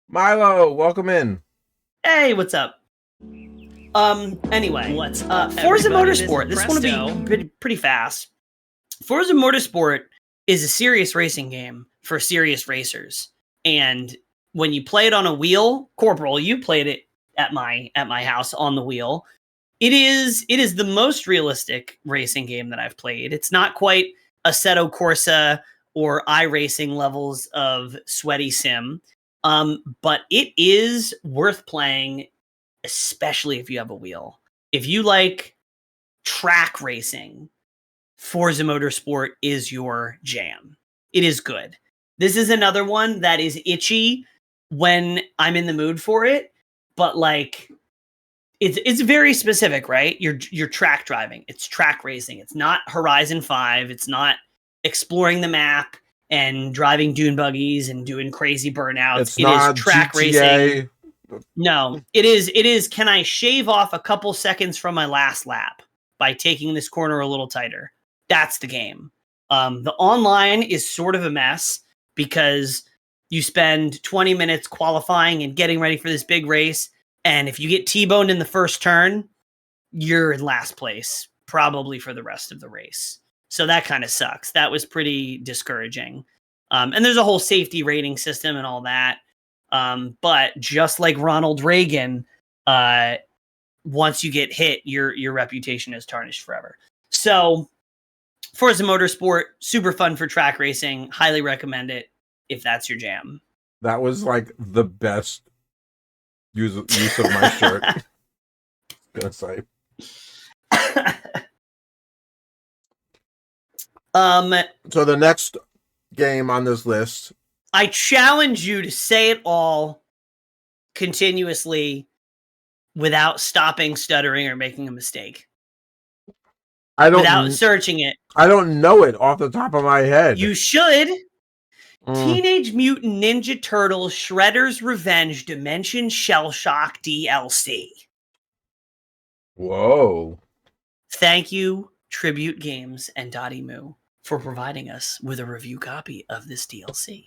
Milo, welcome in.
Hey, what's up? Anyway, what's up? Forza Motorsport. This one will be pretty fast. Forza Motorsport is a serious racing game for serious racers. And when you play it on a wheel, Corporal, you played it at my house on the wheel. It is the most realistic racing game that I've played. It's not quite Assetto Corsa or iRacing levels of sweaty sim, but it is worth playing, especially if you have a wheel. If you like track racing, Forza Motorsport is your jam. It is good. This is another one that is itchy when I'm in the mood for it, but like it's very specific, right? You're track driving. It's track racing. It's not Horizon 5. It's not exploring the map and driving dune buggies and doing crazy burnouts. It is track racing. No, it is can I shave off a couple seconds from my last lap by taking this corner a little tighter? That's the game. The online is sort of a mess because you spend 20 minutes qualifying and getting ready for this big race. And if you get T-boned in the first turn, you're in last place, probably for the rest of the race. So that kind of sucks. That was pretty discouraging. And there's a whole safety rating system and all that. But just like Ronald Reagan, once you get hit, your reputation is tarnished forever. So Forza Motorsport, super fun for track racing. Highly recommend it if that's your jam.
That was like the best use of my shirt. Gonna say. So the next game on this list,
I challenge you to say it all continuously without stopping, stuttering, or making a mistake. Without searching it.
I don't know it off the top of my head.
You should. Teenage Mutant Ninja Turtles Shredder's Revenge Dimension Shell Shock DLC.
Whoa. Thank
you, Tribute Games and Dottie Moo, for providing us with a review copy of this DLC.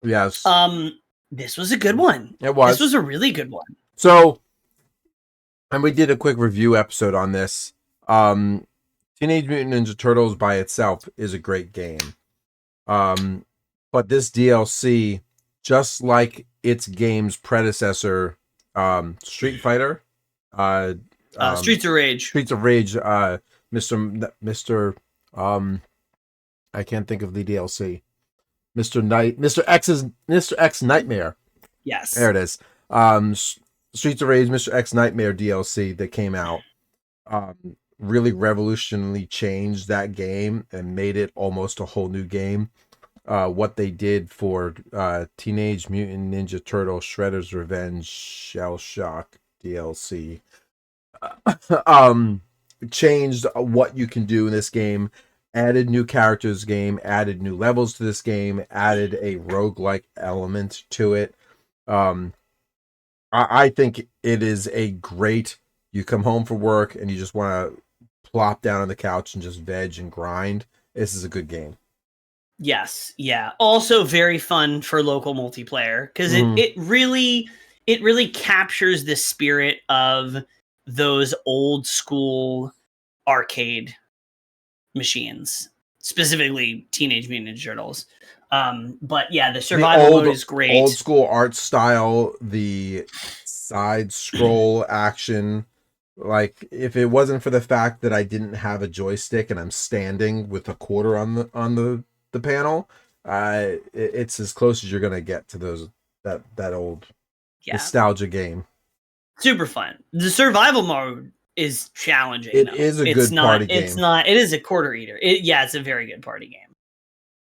Yes.
This was a good one.
It was.
This was a really good one.
So, and we did a quick review episode on this. Teenage Mutant Ninja Turtles by itself is a great game. But this DLC just like its game's predecessor, Street Fighter,
Streets of Rage.
Streets of Rage, Mr. I can't think of the DLC. Mr. X Nightmare.
Yes.
There it is. Streets of Rage, Mr. X Nightmare DLC that came out. Really revolutionarily changed that game and made it almost a whole new game. What they did for Teenage Mutant Ninja Turtle Shredder's Revenge Shell Shock DLC changed what you can do in this game, added new characters game, added new levels to this game, added a roguelike element to it. I think it is a great, you come home from work and you just want to plop down on the couch and just veg and grind. This is a good game.
Yes, yeah. Also very fun for local multiplayer because it really captures the spirit of those old school arcade machines, specifically Teenage Mutant Ninja Turtles. But yeah, the survival mode is great.
Old school art style, the side scroll action. Like, if it wasn't for the fact that I didn't have a joystick and I'm standing with a quarter on the panel, it's as close as you're gonna get to that old nostalgia game.
Super fun. The survival mode is challenging.
It is a good party game.
It's not. It is a quarter eater. It's a very good party game.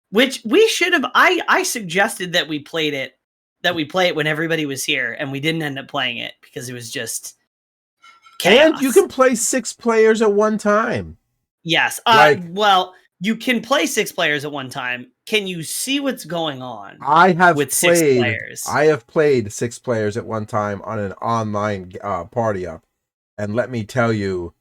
Which we should have. I suggested that we played it. That we play it when everybody was here, and we didn't end up playing it because it was just chaos.
And you can play 6 players at one time.
Yes. Well, you can play 6 players at one time. Can you see what's going on?
I have
with
played,
6 players.
I have played 6 players at one time on an online party up, and let me tell you,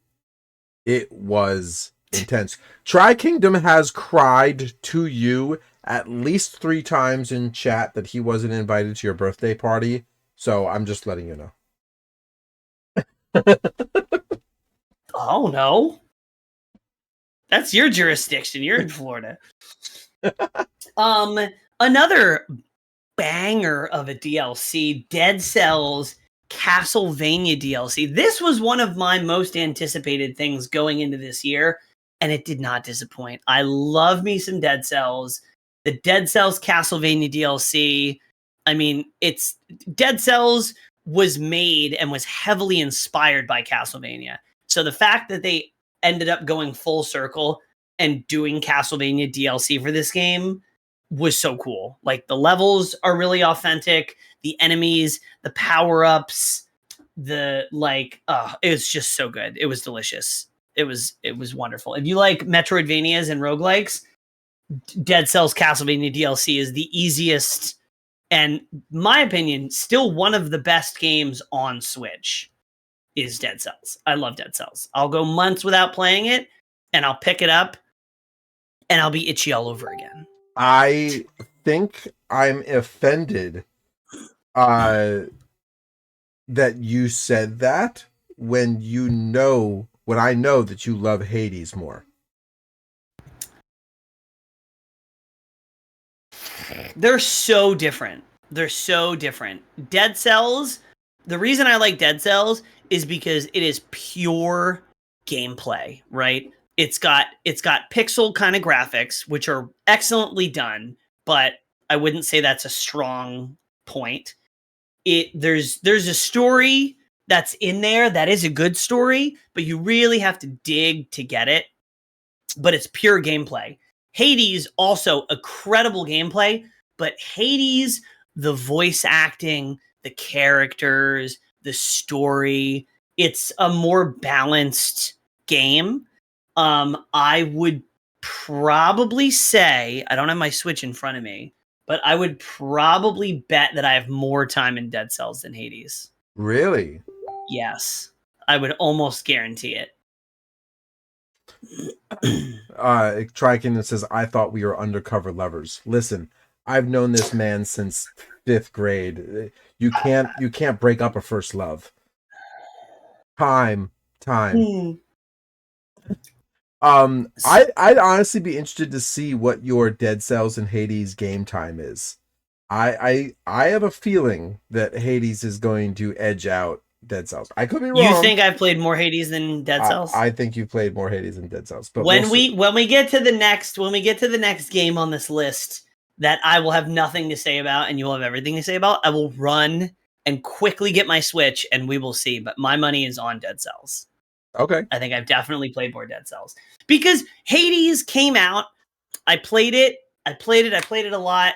it was intense. Tri-Kingdom has cried to you at least 3 times in chat that he wasn't invited to your birthday party. So I'm just letting you know.
Oh no. That's your jurisdiction. You're in Florida. Another banger of a DLC, Dead Cells Castlevania DLC. This was one of my most anticipated things going into this year, and it did not disappoint. I love me some Dead Cells. The Dead Cells Castlevania DLC. I mean, it's Dead Cells was made and was heavily inspired by Castlevania. So the fact that they ended up going full circle and doing Castlevania DLC for this game was so cool. Like, the levels are really authentic, the enemies, the power-ups, it's just so good. It was delicious. It was wonderful. If you like Metroidvanias and roguelikes, Dead Cells Castlevania DLC is the easiest and, my opinion, still one of the best games on Switch is Dead Cells. I love Dead Cells. I'll go months without playing it, and I'll pick it up, and I'll be itchy all over again.
I think I'm offended that you said that when I know that you love Hades more.
They're so different. Dead Cells, the reason I like Dead Cells is because it is pure gameplay, right? It's got pixel kind of graphics, which are excellently done, but I wouldn't say that's a strong point. There's a story that's in there that is a good story, but you really have to dig to get it. But it's pure gameplay. Hades, also incredible gameplay, but Hades, the voice acting, the characters, the story, it's a more balanced game. I would probably say, I don't have my Switch in front of me, but I would probably bet that I have more time in Dead Cells than Hades.
Really?
Yes. I would almost guarantee it.
Trikin that says, I thought we were undercover lovers. Listen, I've known this man since 5th grade. You can't break up a first love. Time. I'd honestly be interested to see what your Dead Cells and Hades game time is. I have a feeling that Hades is going to edge out Dead Cells. I could be wrong.
You think I've played more Hades than Dead Cells?
I think you played more Hades than Dead Cells. But
when we get to the next game on this list that I will have nothing to say about and you will have everything to say about, I will run and quickly get my Switch and we will see. But my money is on Dead Cells.
Okay.
I think I've definitely played more Dead Cells because Hades came out. I played it a lot.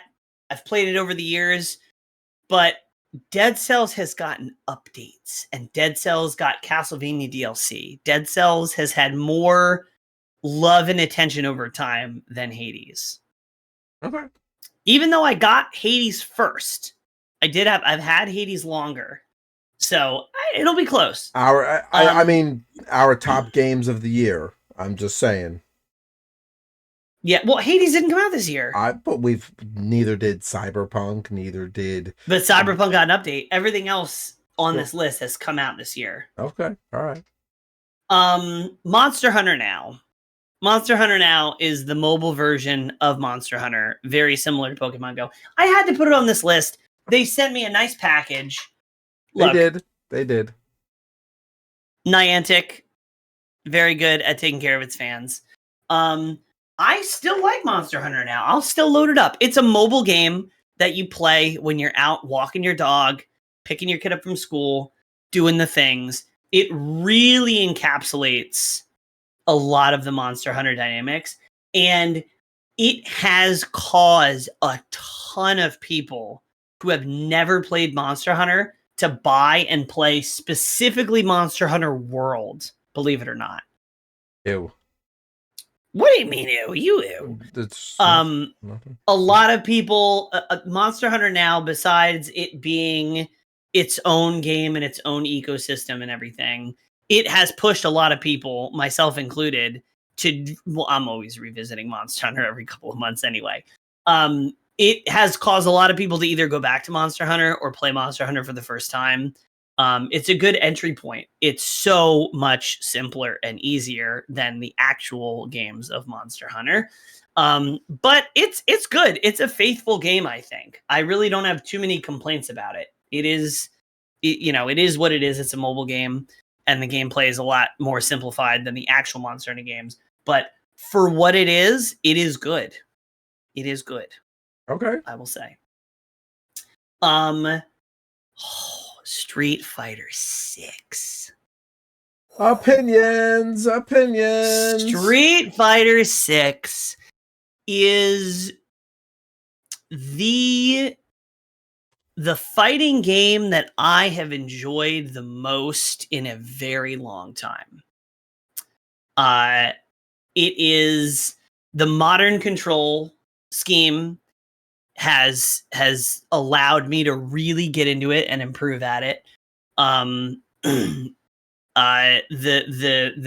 I've played it over the years, but Dead Cells has gotten updates and Dead Cells got Castlevania DLC. Dead Cells has had more love and attention over time than Hades.
Okay.
Even though I got Hades first, I've had Hades longer. So it'll be close.
I mean, our top games of the year. I'm just saying.
Yeah, well, Hades didn't come out this year.
But neither did Cyberpunk, neither did.
But Cyberpunk got an update. Everything else on this list has come out this year.
Okay, all right.
Monster Hunter Now. Monster Hunter Now is the mobile version of Monster Hunter, very similar to Pokemon Go. I had to put it on this list. They sent me a nice package. Look,
They did.
Niantic, very good at taking care of its fans. I still like Monster Hunter Now. I'll still load it up. It's a mobile game that you play when you're out walking your dog, picking your kid up from school, doing the things. It really encapsulates a lot of the Monster Hunter dynamics, and it has caused a ton of people who have never played Monster Hunter to buy and play specifically Monster Hunter World, believe it or not.
Ew.
What do you mean, ew? You ew.
It's
a lot of people, Monster Hunter Now, besides it being its own game and its own ecosystem and everything, it has pushed a lot of people, myself included, to, well, I'm always revisiting Monster Hunter every couple of months anyway. It has caused a lot of people to either go back to Monster Hunter or play Monster Hunter for the first time. It's a good entry point. It's so much simpler and easier than the actual games of Monster Hunter. But it's good. It's a faithful game, I think. I really don't have too many complaints about it. It is what it is. It's a mobile game, and the gameplay is a lot more simplified than the actual Monster Hunter games. But for what it is good. It is good.
Okay.
I will say. Street Fighter 6.
Opinions.
Street Fighter 6 is the fighting game that I have enjoyed the most in a very long time. It is the modern control scheme has allowed me to really get into it and improve at it. The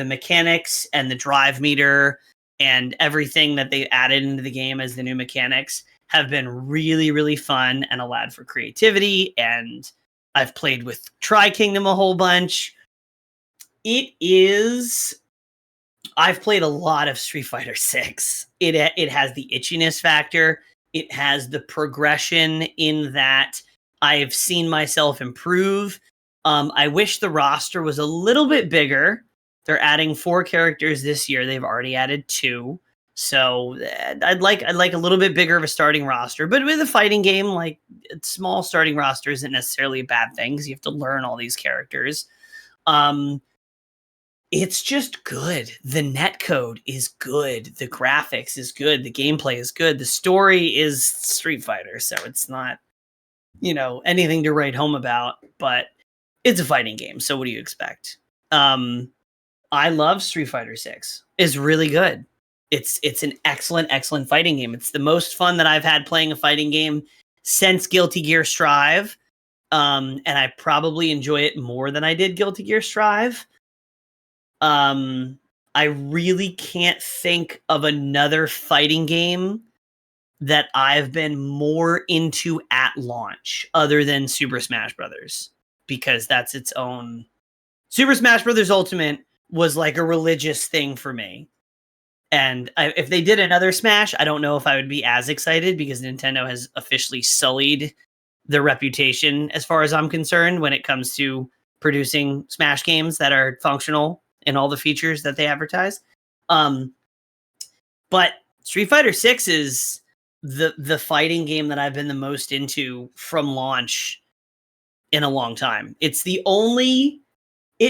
mechanics and the drive meter and everything that they added into the game as the new mechanics have been really, really fun and allowed for creativity. And I've played with Tri-Kingdom a whole bunch. I've played a lot of Street Fighter 6. It has the itchiness factor. It has the progression in that I've seen myself improve. I wish the roster was a little bit bigger. They're adding 4 characters this year. They've already added 2. So I'd like a little bit bigger of a starting roster. But with a fighting game, like, a small starting roster isn't necessarily a bad thing because you have to learn all these characters. It's just good. The netcode is good. The graphics is good. The gameplay is good. The story is Street Fighter, so it's not, anything to write home about, but it's a fighting game. So what do you expect? I love Street Fighter 6. It's really good. It's an excellent fighting game. It's the most fun that I've had playing a fighting game since Guilty Gear Strive. And I probably enjoy it more than I did Guilty Gear Strive. I really can't think of another fighting game that I've been more into at launch other than Super Smash Brothers, because that's its own. Super Smash Brothers Ultimate was like a religious thing for me. And if they did another Smash, I don't know if I would be as excited because Nintendo has officially sullied their reputation as far as I'm concerned when it comes to producing Smash games that are functional in all the features that they advertise. But Street Fighter 6 is the fighting game that I've been the most into from launch in a long time. It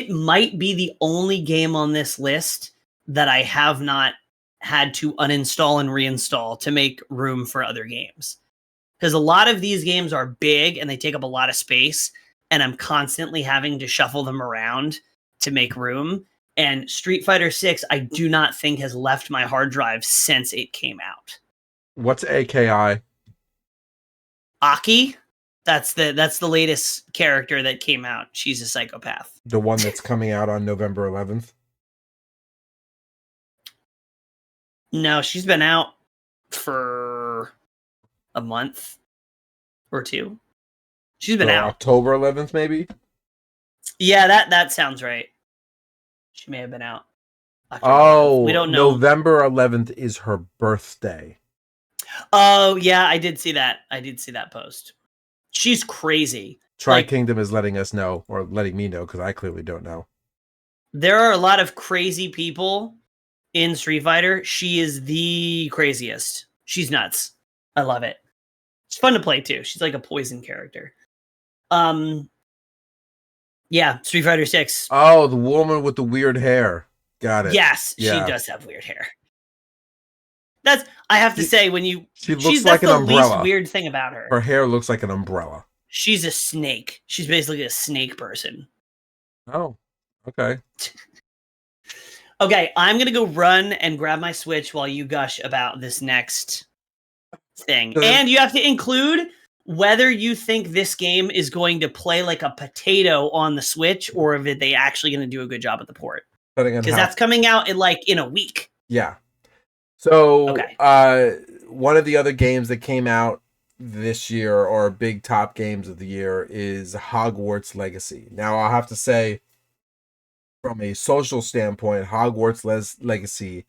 might be the only game on this list that I have not had to uninstall and reinstall to make room for other games. Because a lot of these games are big and they take up a lot of space, and I'm constantly having to shuffle them around to make room. And Street Fighter 6, I do not think has left my hard drive since it came out.
What's AKI?
Aki, that's the latest character that came out. She's a psychopath.
The one that's coming out on November 11th?
No, she's been out for a month or two. She's been out.
October 11th, maybe?
Yeah, that sounds right. She may have been out.
We don't know. November 11th is her birthday.
Oh, yeah, I did see that. I did see that post. She's crazy.
Tri-Kingdom is letting us know, or letting me know, because I clearly don't know.
There are a lot of crazy people in Street Fighter. She is the craziest. She's nuts. I love it. It's fun to play, too. She's like a poison character. Yeah, Street Fighter 6.
Oh, the woman with the weird hair. Got it.
Yes,
yeah.
She does have weird hair. I have to say,
she looks like an umbrella.
Least weird thing about her.
Her hair looks like an umbrella.
She's a snake. She's basically a snake person.
Oh, okay.
Okay, I'm going to go run and grab my Switch while you gush about this next thing. And you have to include whether you think this game is going to play like a potato on the Switch or if they actually going to do a good job at the port. Because that's coming out in a week.
Yeah. So, one of the other games that came out this year, or big top games of the year, is Hogwarts Legacy. Now, I'll have to say, from a social standpoint, Hogwarts Legacy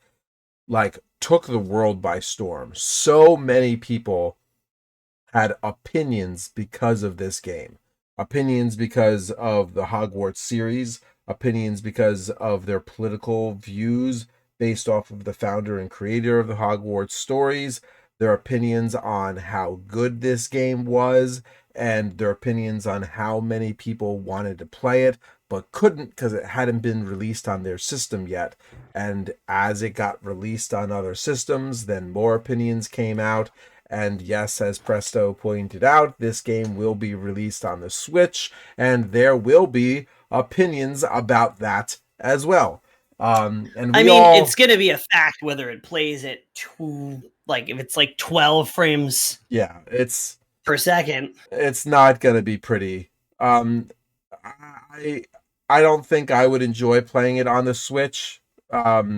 took the world by storm. So many people had opinions because of this game. Opinions because of the Hogwarts series. Opinions because of their political views based off of the founder and creator of the Hogwarts stories. Their opinions on how good this game was, and their opinions on how many people wanted to play it but couldn't because it hadn't been released on their system yet. And as it got released on other systems, then more opinions came out. And yes, as Presto pointed out, this game will be released on the Switch, and there will be opinions about that as well.
It's going to be a fact whether it plays at if it's 12 frames.
Yeah, it's
per second.
It's not going to be pretty. I don't think I would enjoy playing it on the Switch. I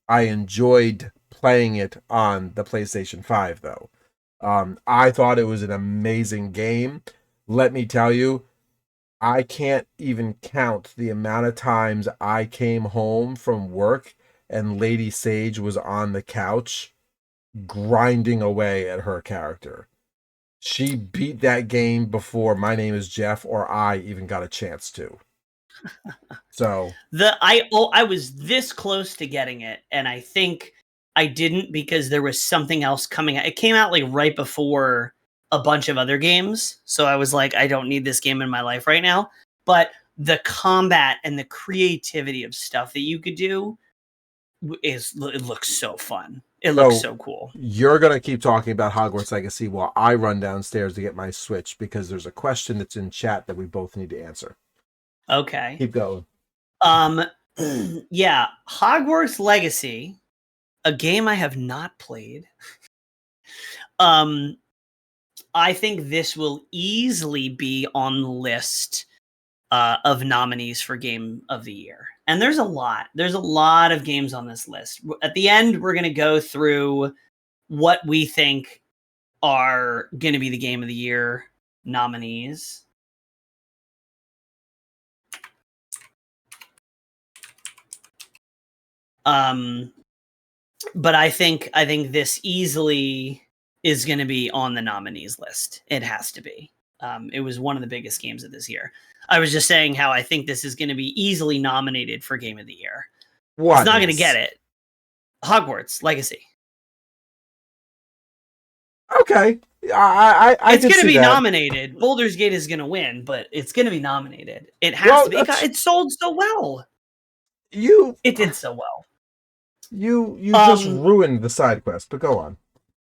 enjoyed playing it on the PlayStation 5 though. I thought it was an amazing game. Let me tell you, I can't even count the amount of times I came home from work and Lady Sage was on the couch grinding away at her character. She beat that game before My Name is Jeff or I even got a chance to. So
I was this close to getting it, and I think I didn't because there was something else coming out. It came out right before a bunch of other games, so I was like, I don't need this game in my life right now. But the combat and the creativity of stuff that you could do it looks so fun. It looks so cool.
You're gonna keep talking about Hogwarts Legacy while I run downstairs to get my Switch because there's a question that's in chat that we both need to answer.
Okay.
Keep going.
Yeah, Hogwarts Legacy, a game I have not played. I think this will easily be on the list of nominees for Game of the Year. And there's a lot. There's a lot of games on this list. At the end, we're going to go through what we think are going to be the Game of the Year nominees. But I think this easily is going to be on the nominees list. It has to be. It was one of the biggest games of this year. I was just saying how I think this is going to be easily nominated for Game of the Year. It's not going to get it. Hogwarts Legacy.
Okay. I
it's going to be
that.
nominated. Baldur's Gate is going to win, but it's going to be nominated. It has to be. It sold so well. It did so well.
You just ruined the side quest, but go on.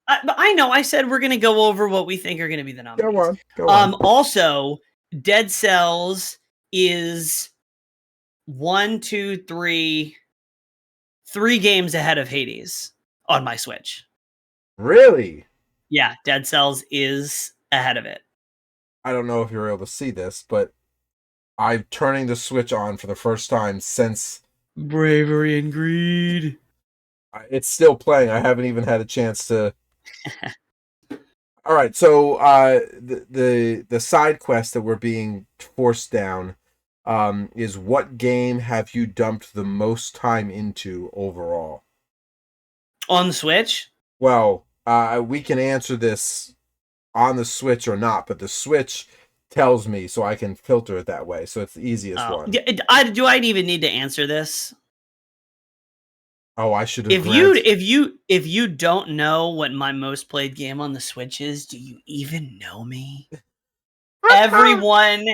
I know. I said we're going to go over what we think are going to be the nominees.
Go on.
Also, Dead Cells is 1, 2, 3 games ahead of Hades on my Switch.
Really?
Yeah, Dead Cells is ahead of it.
I don't know if you're able to see this, but I'm turning the Switch on for the first time since
Bravery and Greed.
It's still playing. I haven't even had a chance to. All right, so the side quest that we're being forced down is what game have you dumped the most time into overall?
On the Switch?
Well, we can answer this on the Switch or not, but the Switch tells me, so I can filter it that way. So it's the easiest one.
Do I even need to answer this?
Oh, I should have.
If you don't know what my most played game on the Switch is, do you even know me? Everyone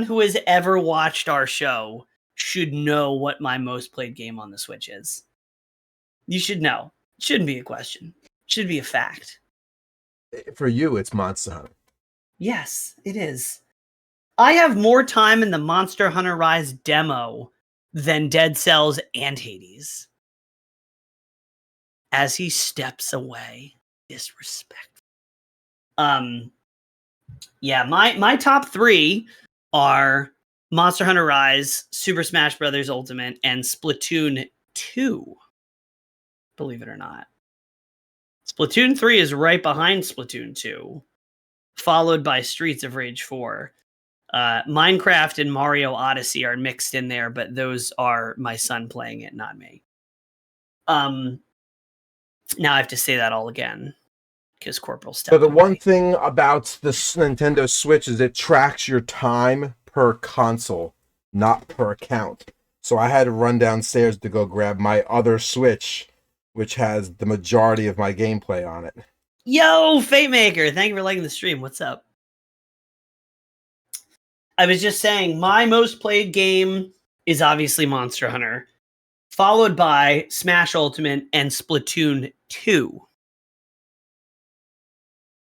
who has ever watched our show should know what my most played game on the Switch is. You should know. It shouldn't be a question. It should be a fact.
For you, it's Monster Hunter.
Yes, it is. I have more time in the Monster Hunter Rise demo than Dead Cells and Hades. As he steps away, disrespect. Yeah, my top 3 are Monster Hunter Rise, Super Smash Bros. Ultimate, and Splatoon 2. Believe it or not. Splatoon 3 is right behind Splatoon 2, followed by Streets of Rage 4. Minecraft and Mario Odyssey are mixed in there, but those are my son playing it, not me. Now I have to say that all again because Corporal stepped
So the
away.
one thing about the Nintendo Switch is it tracks your time per console, not per account. So I had to run downstairs to go grab my other Switch, which has the majority of my gameplay on it.
Yo, Fate Maker, thank you for liking the stream. What's up? I was just saying, my most played game is obviously Monster Hunter, followed by Smash Ultimate and Splatoon 2.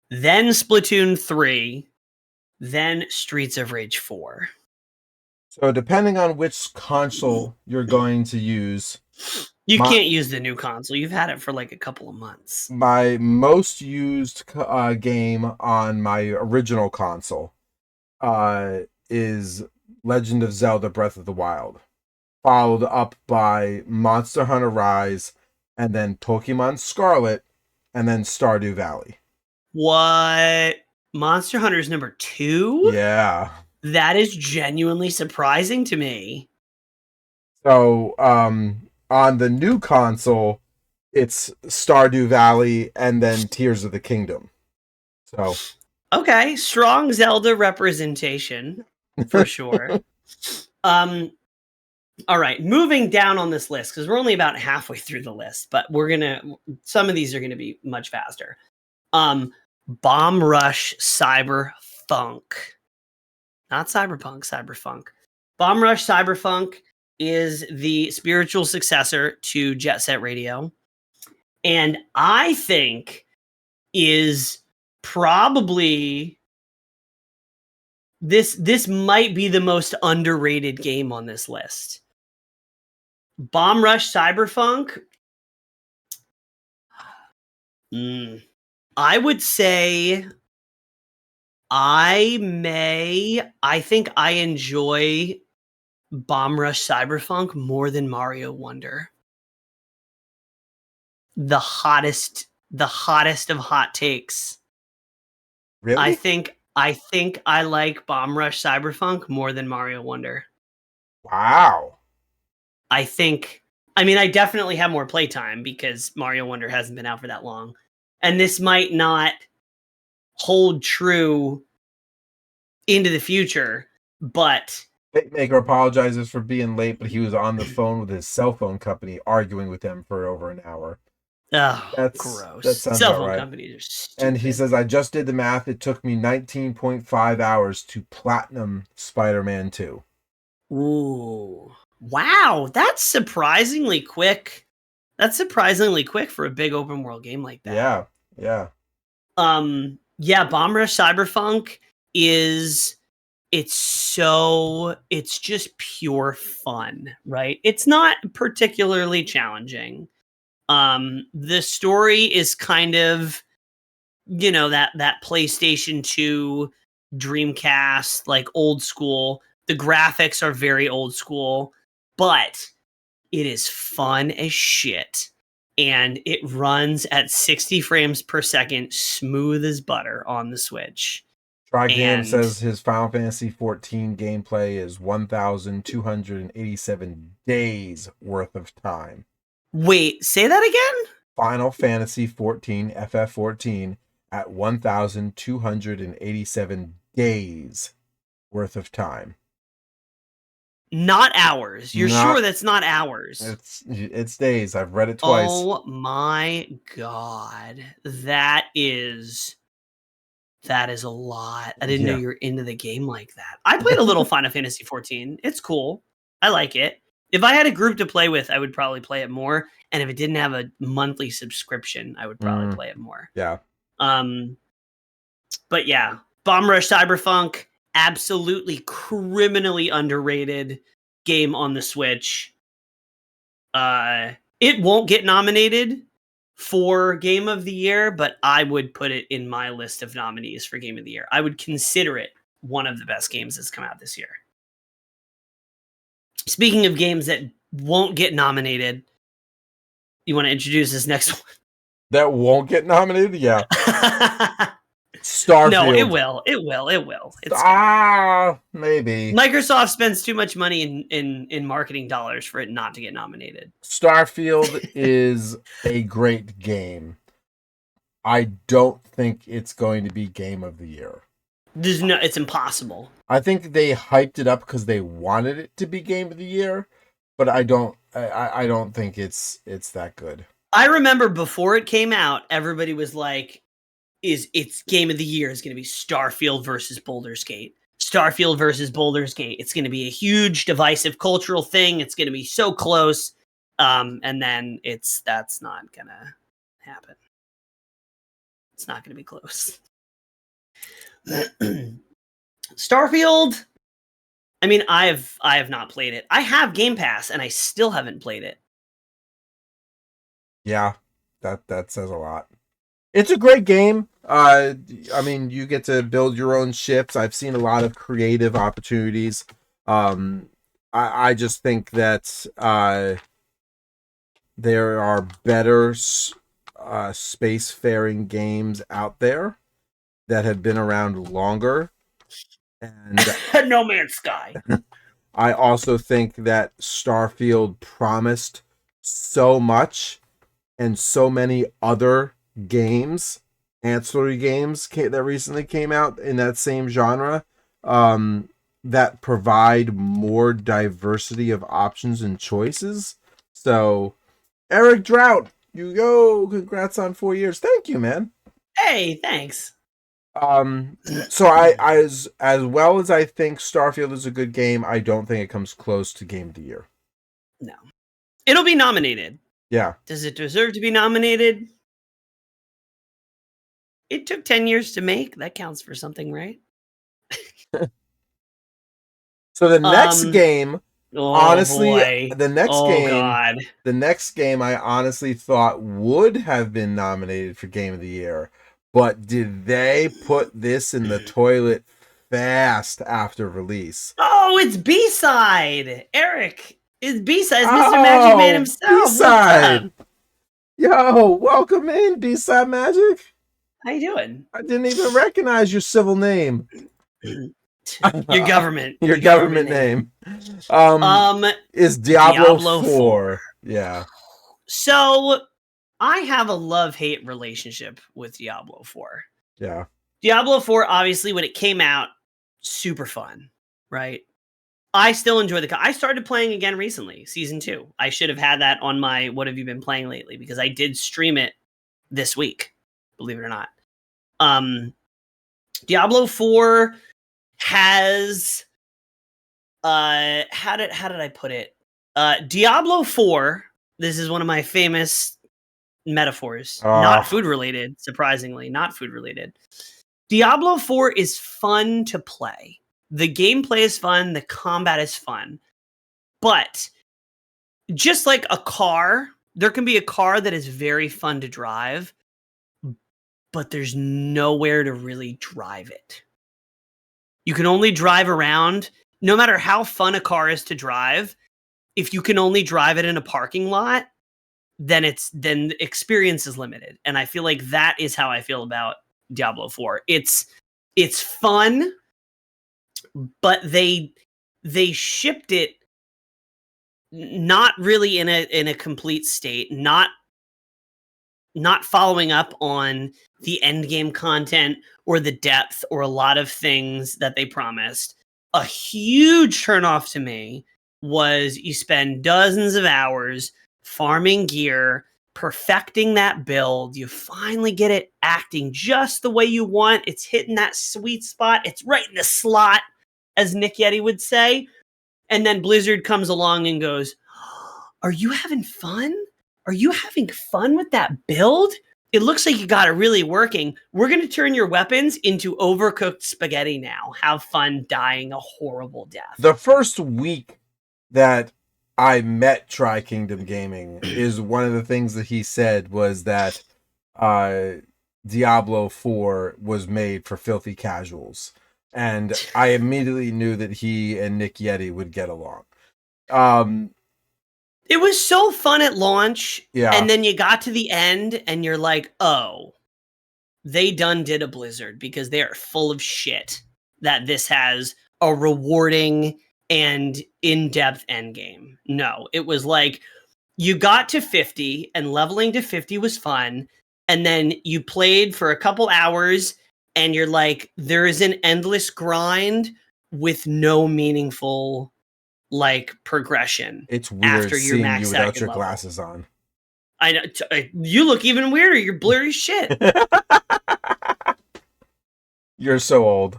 Then Splatoon 3, then Streets of Rage 4.
So depending on which console you're going to use...
You can't use the new console. You've had it for like a couple of months.
My most used game on my original console is Legend of Zelda Breath of the Wild, followed up by Monster Hunter Rise, and then Pokemon Scarlet, and then Stardew Valley.
What? Monster Hunter's number 2?
Yeah.
That is genuinely surprising to me.
So, on the new console, it's Stardew Valley and then Tears of the Kingdom. So,
okay, strong Zelda representation for sure. All right, moving down on this list because we're only about halfway through the list, but some of these are gonna be much faster. Bomb Rush Cyberfunk, not Cyberpunk, Cyberfunk. Bomb Rush Cyberfunk is the spiritual successor to Jet Set Radio, and I think is probably this might be the most underrated game on this list. Bomb Rush Cyberfunk, I would say I think I enjoy Bomb Rush Cyberfunk more than Mario Wonder. The hottest of hot takes.
really?
I think I like Bomb Rush Cyberfunk more than Mario Wonder.
Wow.
I think I mean, I definitely have more playtime because Mario Wonder hasn't been out for that long. And this might not hold true into the future, but
Hitmaker apologizes for being late, but he was on the phone with his cell phone company arguing with them for over an hour.
oh, gross.
That sounds
Cell
about
phone
right.
companies are stupid.
And he says, I just did the math. It took me 19.5 hours to platinum Spider-Man 2.
Ooh. Wow, that's surprisingly quick. That's surprisingly quick for a big open world game like that.
Yeah, yeah.
Yeah, Bomb Rush Cyberpunk it's just pure fun, right? It's not particularly challenging. The story is kind of, that PlayStation 2, Dreamcast, like old school. The graphics are very old school, but it is fun as shit. And it runs at 60 frames per second, smooth as butter on the Switch.
Try Game says his Final Fantasy 14 gameplay is 1,287 days worth of time.
Wait, say that again?
Final Fantasy 14, FF14, at 1,287 days worth of time.
Not hours. You're sure that's not hours?
It's days. I've read it twice.
Oh my god. That is a lot. I didn't know you were into the game like that. I played a little Final Fantasy 14. It's cool. I like it. If I had a group to play with, I would probably play it more. And if it didn't have a monthly subscription, I would probably play it more.
Yeah.
But yeah, Bomb Rush Cyberpunk, absolutely criminally underrated game on the Switch. It won't get nominated for Game of the Year, but I would put it in my list of nominees for Game of the Year. I would consider it one of the best games that's come out this year. Speaking of games that won't get nominated, you want to introduce this next one?
That won't get nominated? Yeah. Starfield.
No, it will. It's
maybe.
Microsoft spends too much money in marketing dollars for it not to get nominated.
Starfield is a great game. I don't think it's going to be Game of the Year.
It's impossible.
I think they hyped it up because they wanted it to be Game of the Year, but I don't think it's that good.
I remember before it came out, everybody was like, it's Game of the Year is going to be Starfield versus Baldur's Gate. Starfield versus Baldur's Gate. It's going to be a huge divisive cultural thing. It's going to be so close. And then that's not going to happen. It's not going to be close. Starfield, I mean, I have not played it. I have Game Pass and I still haven't played it.
Yeah, that says a lot. It's a great game. I mean, you get to build your own ships. I've seen a lot of creative opportunities. I just think that there are better spacefaring games out there that have been around longer. And
No Man's Sky.
I also think that Starfield promised so much, and so many other games, ancillary games that recently came out in that same genre, that provide more diversity of options and choices. So, Eric Drought, you go. Congrats on 4 years. Thank you, man.
Hey, thanks.
So I as well as I think Starfield is a good game, I don't think it comes close to Game of the Year.
No. It'll be nominated.
Yeah.
Does it deserve to be nominated? It took 10 years to make. That counts for something, right?
So the next game, honestly,
God.
The next game I honestly thought would have been nominated for Game of the Year, but did they put this in the toilet fast after release?
Oh, it's B-Side. Eric, it's B-Side. It's Mr. Magic Man himself.
B-Side. Yo, welcome in, B-Side Magic.
How you doing?
I didn't even recognize your civil name.
Your government.
Your government name. Is Diablo 4 Yeah.
So I have a love-hate relationship with Diablo 4.
Yeah.
Diablo 4, obviously, when it came out, super fun, right? I still enjoy I started playing again recently, Season 2. I should have had that on my What Have You Been Playing Lately, because I did stream it this week, believe it or not. Diablo 4 has... how did I put it? Diablo 4, this is one of my famous metaphors, not food related, surprisingly, not food related. Diablo 4 is fun to play. The gameplay is fun, the combat is fun. But just like a car, there can be a car that is very fun to drive, but there's nowhere to really drive it. You can only drive around, no matter how fun a car is to drive, if you can only drive it in a parking lot, then the experience is limited. And I feel like that is how I feel about Diablo 4. It's fun, but they shipped it not really in a complete state, not following up on the end game content or the depth or a lot of things that they promised. A huge turnoff to me was you spend dozens of hours farming gear, perfecting that build. You finally get it acting just the way you want. It's hitting that sweet spot. It's right in the slot, as Nick Yeti would say. And then Blizzard comes along and goes, "Are you having fun? Are you having fun with that build? It looks like you got it really working. We're going to turn your weapons into overcooked spaghetti now. Have fun dying a horrible death."
The first week that I met Tri Kingdom Gaming is one of the things that he said was that Diablo 4 was made for filthy casuals. And I immediately knew that he and Nick Yeti would get along.
It was so fun at launch.
Yeah.
And then you got to the end and you're like, oh, they done did a Blizzard, because they are full of shit that this has a rewarding and in-depth endgame. No, it was like you got to 50 and leveling to 50 was fun. And then you played for a couple hours and you're like, there is an endless grind with no meaningful like progression.
It's weird
after your
seeing
max
you without
second
your
level.
glasses on.
I know. You look even weirder. You're blurry as shit.
You're so old.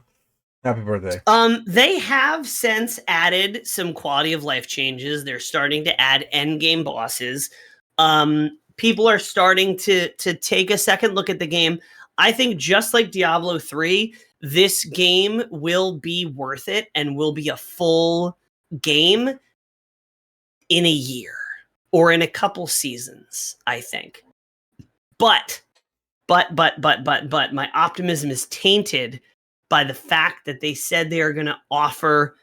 Happy birthday.
They have since added some quality of life changes. They're starting to add end game bosses. People are starting to take a second look at the game. I think just like Diablo 3, this game will be worth it and will be a full game in a year or in a couple seasons, I think. But my optimism is tainted by the fact that they said they are going to offer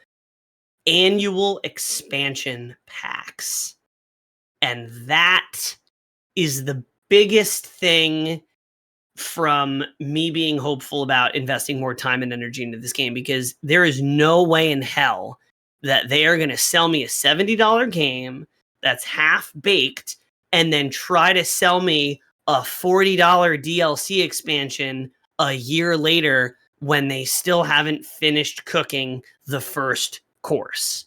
annual expansion packs. And that is the biggest thing from me being hopeful about investing more time and energy into this game, because there is no way in hell that they are going to sell me a $70 game that's half baked and then try to sell me a $40 DLC expansion a year later when they still haven't finished cooking the first course.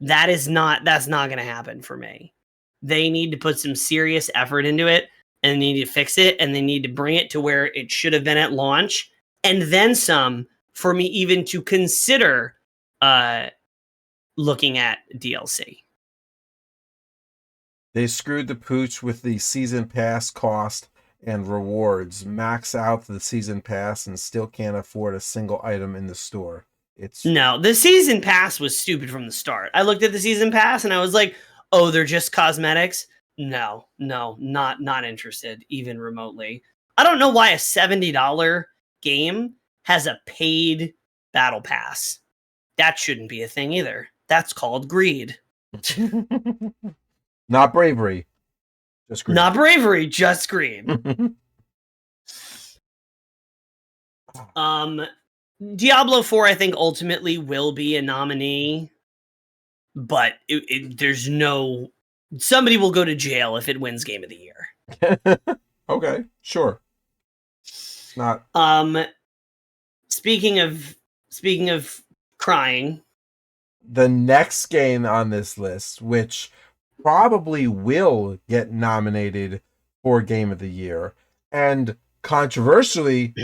That's not going to happen for me. They need to put some serious effort into it, and they need to fix it, and they need to bring it to where it should have been at launch, and then some for me even to consider looking at DLC.
They screwed the pooch with the season pass cost and rewards. Max out the season pass and still can't afford a single item in the store.
No, the season pass was stupid from the start. I looked at the season pass and I was like, oh, they're just cosmetics? No, not interested, even remotely. I don't know why a $70 game has a paid battle pass. That shouldn't be a thing either. That's called greed.
Not bravery. Just greed.
Not bravery, just greed. Diablo 4, I think, ultimately will be a nominee, but there's no somebody will go to jail if it wins Game of the Year.
Okay, sure. It's not.
Speaking of crying,
The next game on this list, which probably will get nominated for Game of the Year, and controversially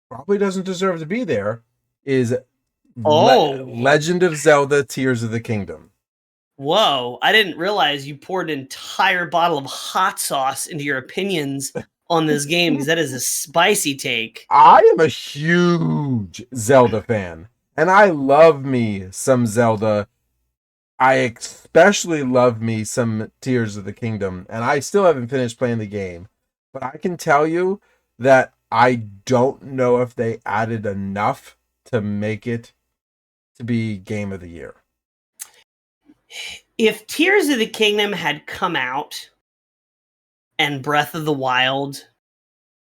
probably doesn't deserve to be there, is Legend of Zelda Tears of the Kingdom.
Whoa, I didn't realize you poured an entire bottle of hot sauce into your opinions on this game, because that is a spicy take.
I am a huge Zelda fan, and I love me some Zelda. I especially love me some Tears of the Kingdom, and I still haven't finished playing the game. But I can tell you that I don't know if they added enough to make it to be Game of the Year.
If Tears of the Kingdom had come out and Breath of the Wild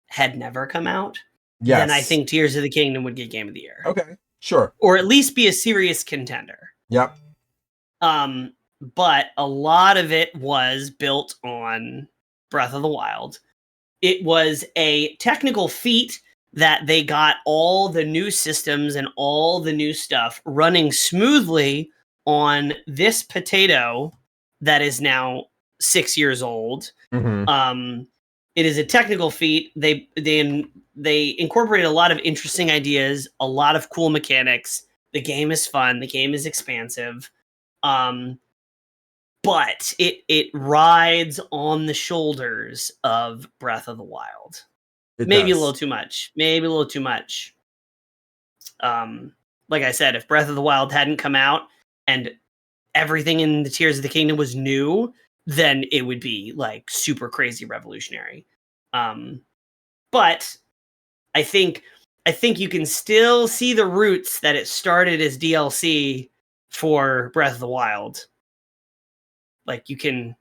had never come out, then I think Tears of the Kingdom would get Game of the Year.
Okay, sure.
Or at least be a serious contender.
Yep.
But a lot of it was built on Breath of the Wild. It was a technical feat that they got all the new systems and all the new stuff running smoothly on this potato that is now 6 years old.
Mm-hmm.
It is a technical feat. They incorporated a lot of interesting ideas, a lot of cool mechanics. The game is fun. The game is expansive. But it rides on the shoulders of Breath of the Wild. Maybe a little too much. Like I said, if Breath of the Wild hadn't come out and everything in the Tears of the Kingdom was new, then it would be like super crazy revolutionary. But I think you can still see the roots that it started as DLC for Breath of the Wild. Like you can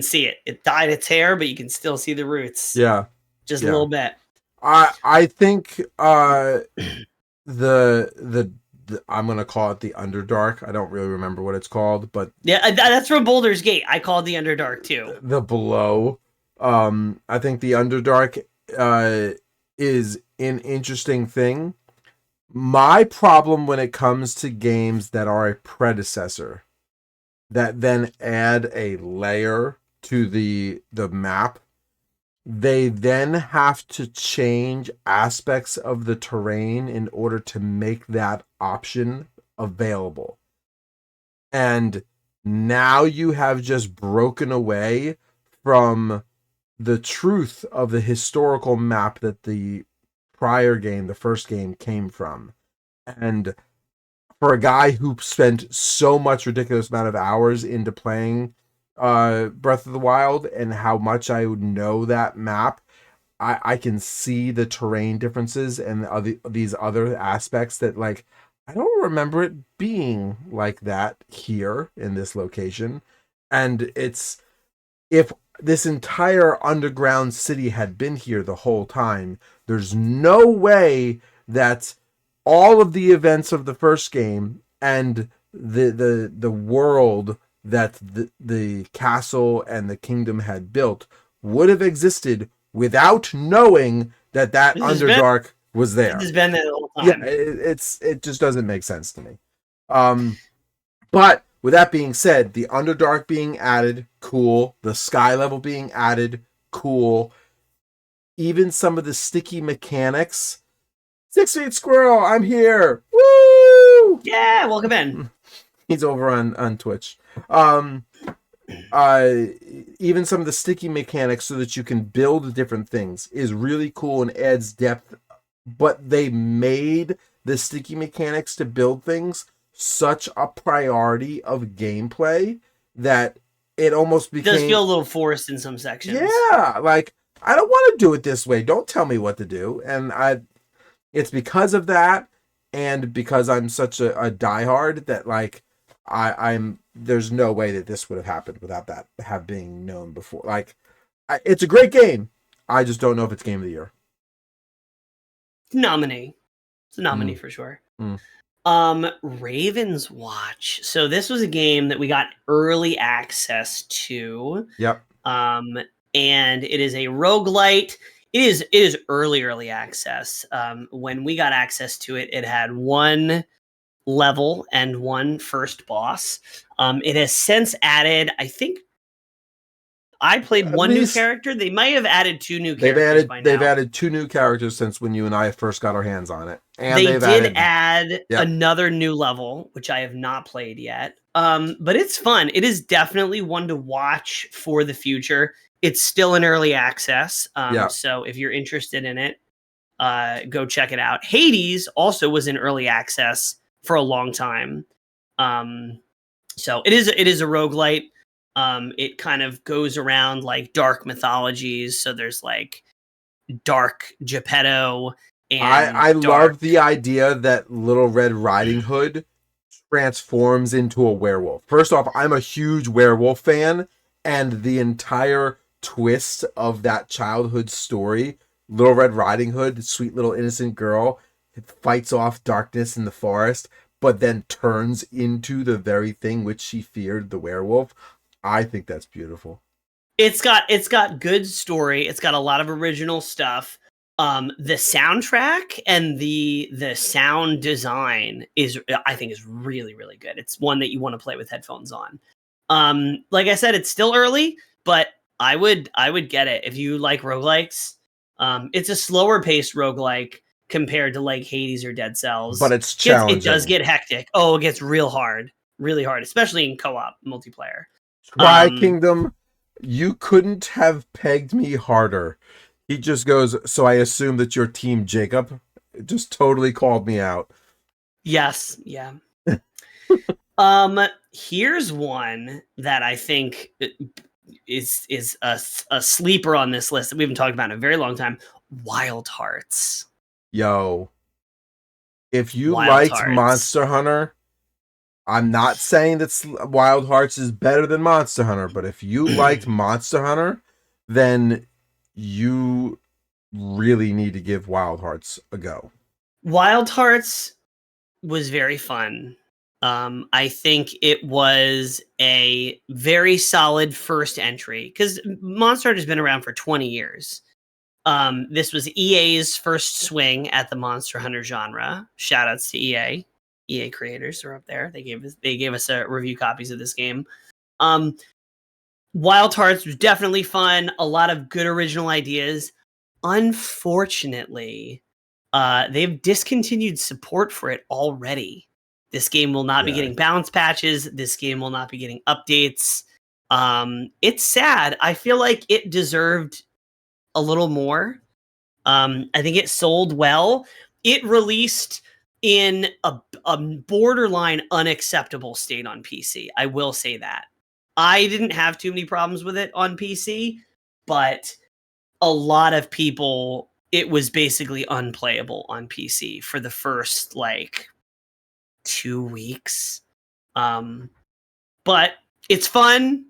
see it. It dyed its hair, but you can still see the roots.
Yeah.
Just a little bit.
I think the I'm gonna call it the Underdark. I don't really remember what it's called, but
yeah, that's from Baldur's Gate. I call it the Underdark too.
The Below. I think the Underdark is an interesting thing. My problem when it comes to games that are a predecessor that then add a layer to the map, they then have to change aspects of the terrain in order to make that option available. And now you have just broken away from the truth of the historical map that the prior game, the first game, came from. And for a guy who spent so much ridiculous amount of hours into playing Breath of the Wild and how much I would know that map, I can see the terrain differences and these other aspects that, like, I don't remember it being like that here in this location. And it's, if this entire underground city had been here the whole time, there's no way that all of the events of the first game and the world that the castle and the kingdom had built would have existed without knowing that Underdark was there.
It's been there the whole time.
Yeah, it just doesn't make sense to me. But with that being said, the Underdark being added, cool. The sky level being added, cool. Even some of the sticky mechanics. 6 Feet Squirrel, I'm here. Woo!
Yeah, welcome in.
He's over on Twitch. Even some of the sticky mechanics so that you can build different things is really cool and adds depth. But they made the sticky mechanics to build things such a priority of gameplay that it almost became...
It does feel a little forced in some sections.
Yeah, like, I don't want to do it this way. Don't tell me what to do. And it's because of that, and because I'm such a diehard that, like, I'm there's no way that this would have happened without that have being known before. Like, it's a great game. I just don't know if it's Game of the Year.
Nominee. It's a nominee for sure. Raven's Watch. So this was a game that we got early access to.
Yep.
And it is a roguelite. It is early access. When we got access to it, it had one level and one first boss. It has since added, I think I played one new character. They might have added two new characters by now.
They've added two new characters since when you and I first got our hands on it. And
they did add another new level, which I have not played yet. But it's fun. It is definitely one to watch for the future. It's still in early access. So if you're interested in it, go check it out. Hades also was in early access for a long time. So it is a roguelite. It kind of goes around like dark mythologies. So there's like dark Geppetto. And
I love the idea that Little Red Riding Hood transforms into a werewolf. First off, I'm a huge werewolf fan, and the entire twist of that childhood story, Little Red Riding Hood, sweet little innocent girl, fights off darkness in the forest, but then turns into the very thing which she feared, the werewolf. I think that's beautiful.
It's got good story. It's got a lot of original stuff. The soundtrack and the sound design I think is really, really good. It's one that you want to play with headphones on. Like I said, it's still early, but I would get it if you like roguelikes. It's a slower paced roguelike compared to like Hades or Dead Cells.
But it's challenging.
It does get hectic. Oh, it gets really hard, especially in co-op multiplayer.
Kingdom, you couldn't have pegged me harder. He just goes, so I assume that you're Team Jacob. It just totally called me out.
Yes, yeah. Here's one that I think is a sleeper on this list that we haven't talked about in a very long time. Wild Hearts.
Yo, if you liked Monster Hunter, I'm not saying that Wild Hearts is better than Monster Hunter, but if you liked Monster Hunter, then you really need to give Wild Hearts a go.
Wild Hearts was very fun. I think it was a very solid first entry because Monster Hunter has been around for 20 years. This was EA's first swing at the Monster Hunter genre. Shoutouts to EA. EA creators are up there. They gave us review copies of this game. Wild Hearts was definitely fun. A lot of good original ideas. Unfortunately, they've discontinued support for it already. This game will not be getting bounce patches. This game will not be getting updates. It's sad. I feel like it deserved a little more. I think it sold well. It released in a borderline unacceptable state on PC. I will say that. I didn't have too many problems with it on PC, but a lot of people, it was basically unplayable on PC for the first, 2 weeks. But it's fun.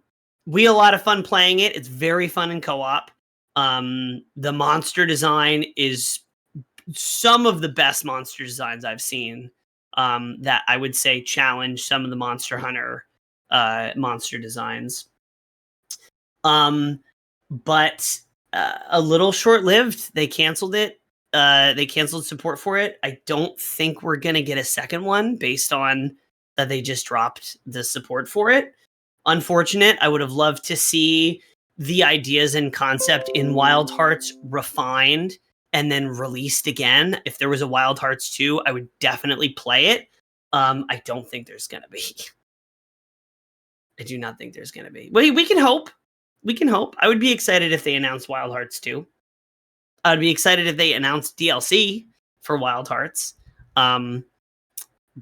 We had a lot of fun playing it. It's very fun in co-op. The monster design is some of the best monster designs I've seen, that I would say challenge some of the Monster Hunter monster designs. But a little short-lived. They canceled it. They canceled support for it. I don't think we're going to get a second one based on that they just dropped the support for it. Unfortunate. I would have loved to see the ideas and concept in Wild Hearts refined and then released again. If there was a Wild Hearts 2, I would definitely play it. I don't think there's going to be. I do not think there's going to be. We can hope. We can hope. I would be excited if they announced Wild Hearts 2. I would be excited if they announced DLC for Wild Hearts.
I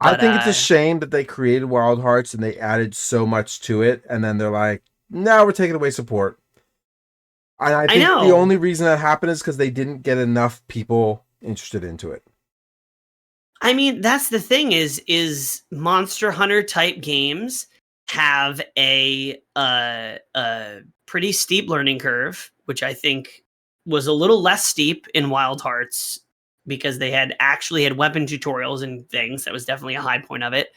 think it's a shame that they created Wild Hearts and they added so much to it, and then they're like, "No, we're taking away support." And I think the only reason that happened is because they didn't get enough people interested into it.
I mean, that's the thing is Monster Hunter type games have a pretty steep learning curve, which I think was a little less steep in Wild Hearts because they had actually had weapon tutorials and things. That was definitely a high point of it.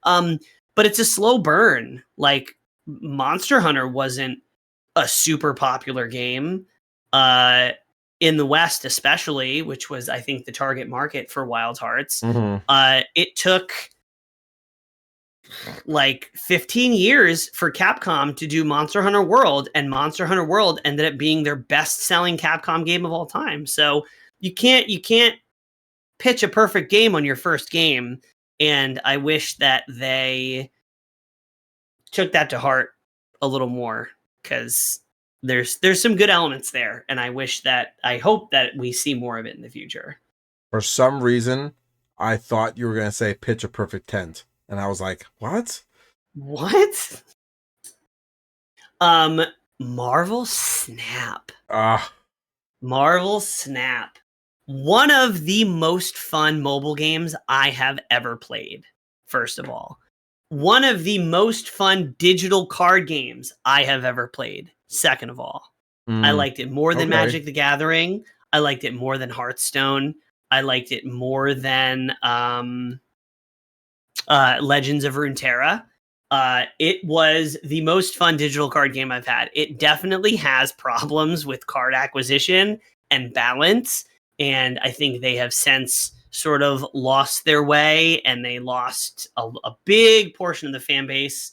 But it's a slow burn. Like Monster Hunter wasn't a super popular game in the West, especially, which was, I think, the target market for Wild Hearts. It took like 15 years for Capcom to do Monster Hunter World, and Monster Hunter World ended up being their best-selling Capcom game of all time. So you can't pitch a perfect game on your first game, and I wish that they took that to heart a little more, because there's some good elements there, and I hope that we see more of it in the future.
For some reason, I thought you were going to say pitch a perfect tent. And I was like, what?
What? Marvel Snap. Marvel Snap. One of the most fun mobile games I have ever played, first of all. One of the most fun digital card games I have ever played, second of all. I liked it more than Magic the Gathering. I liked it more than Hearthstone. I liked it more than Legends of Runeterra. It was the most fun digital card game I've had. It definitely has problems with card acquisition and balance, and I think they have since sort of lost their way, and they lost a big portion of the fan base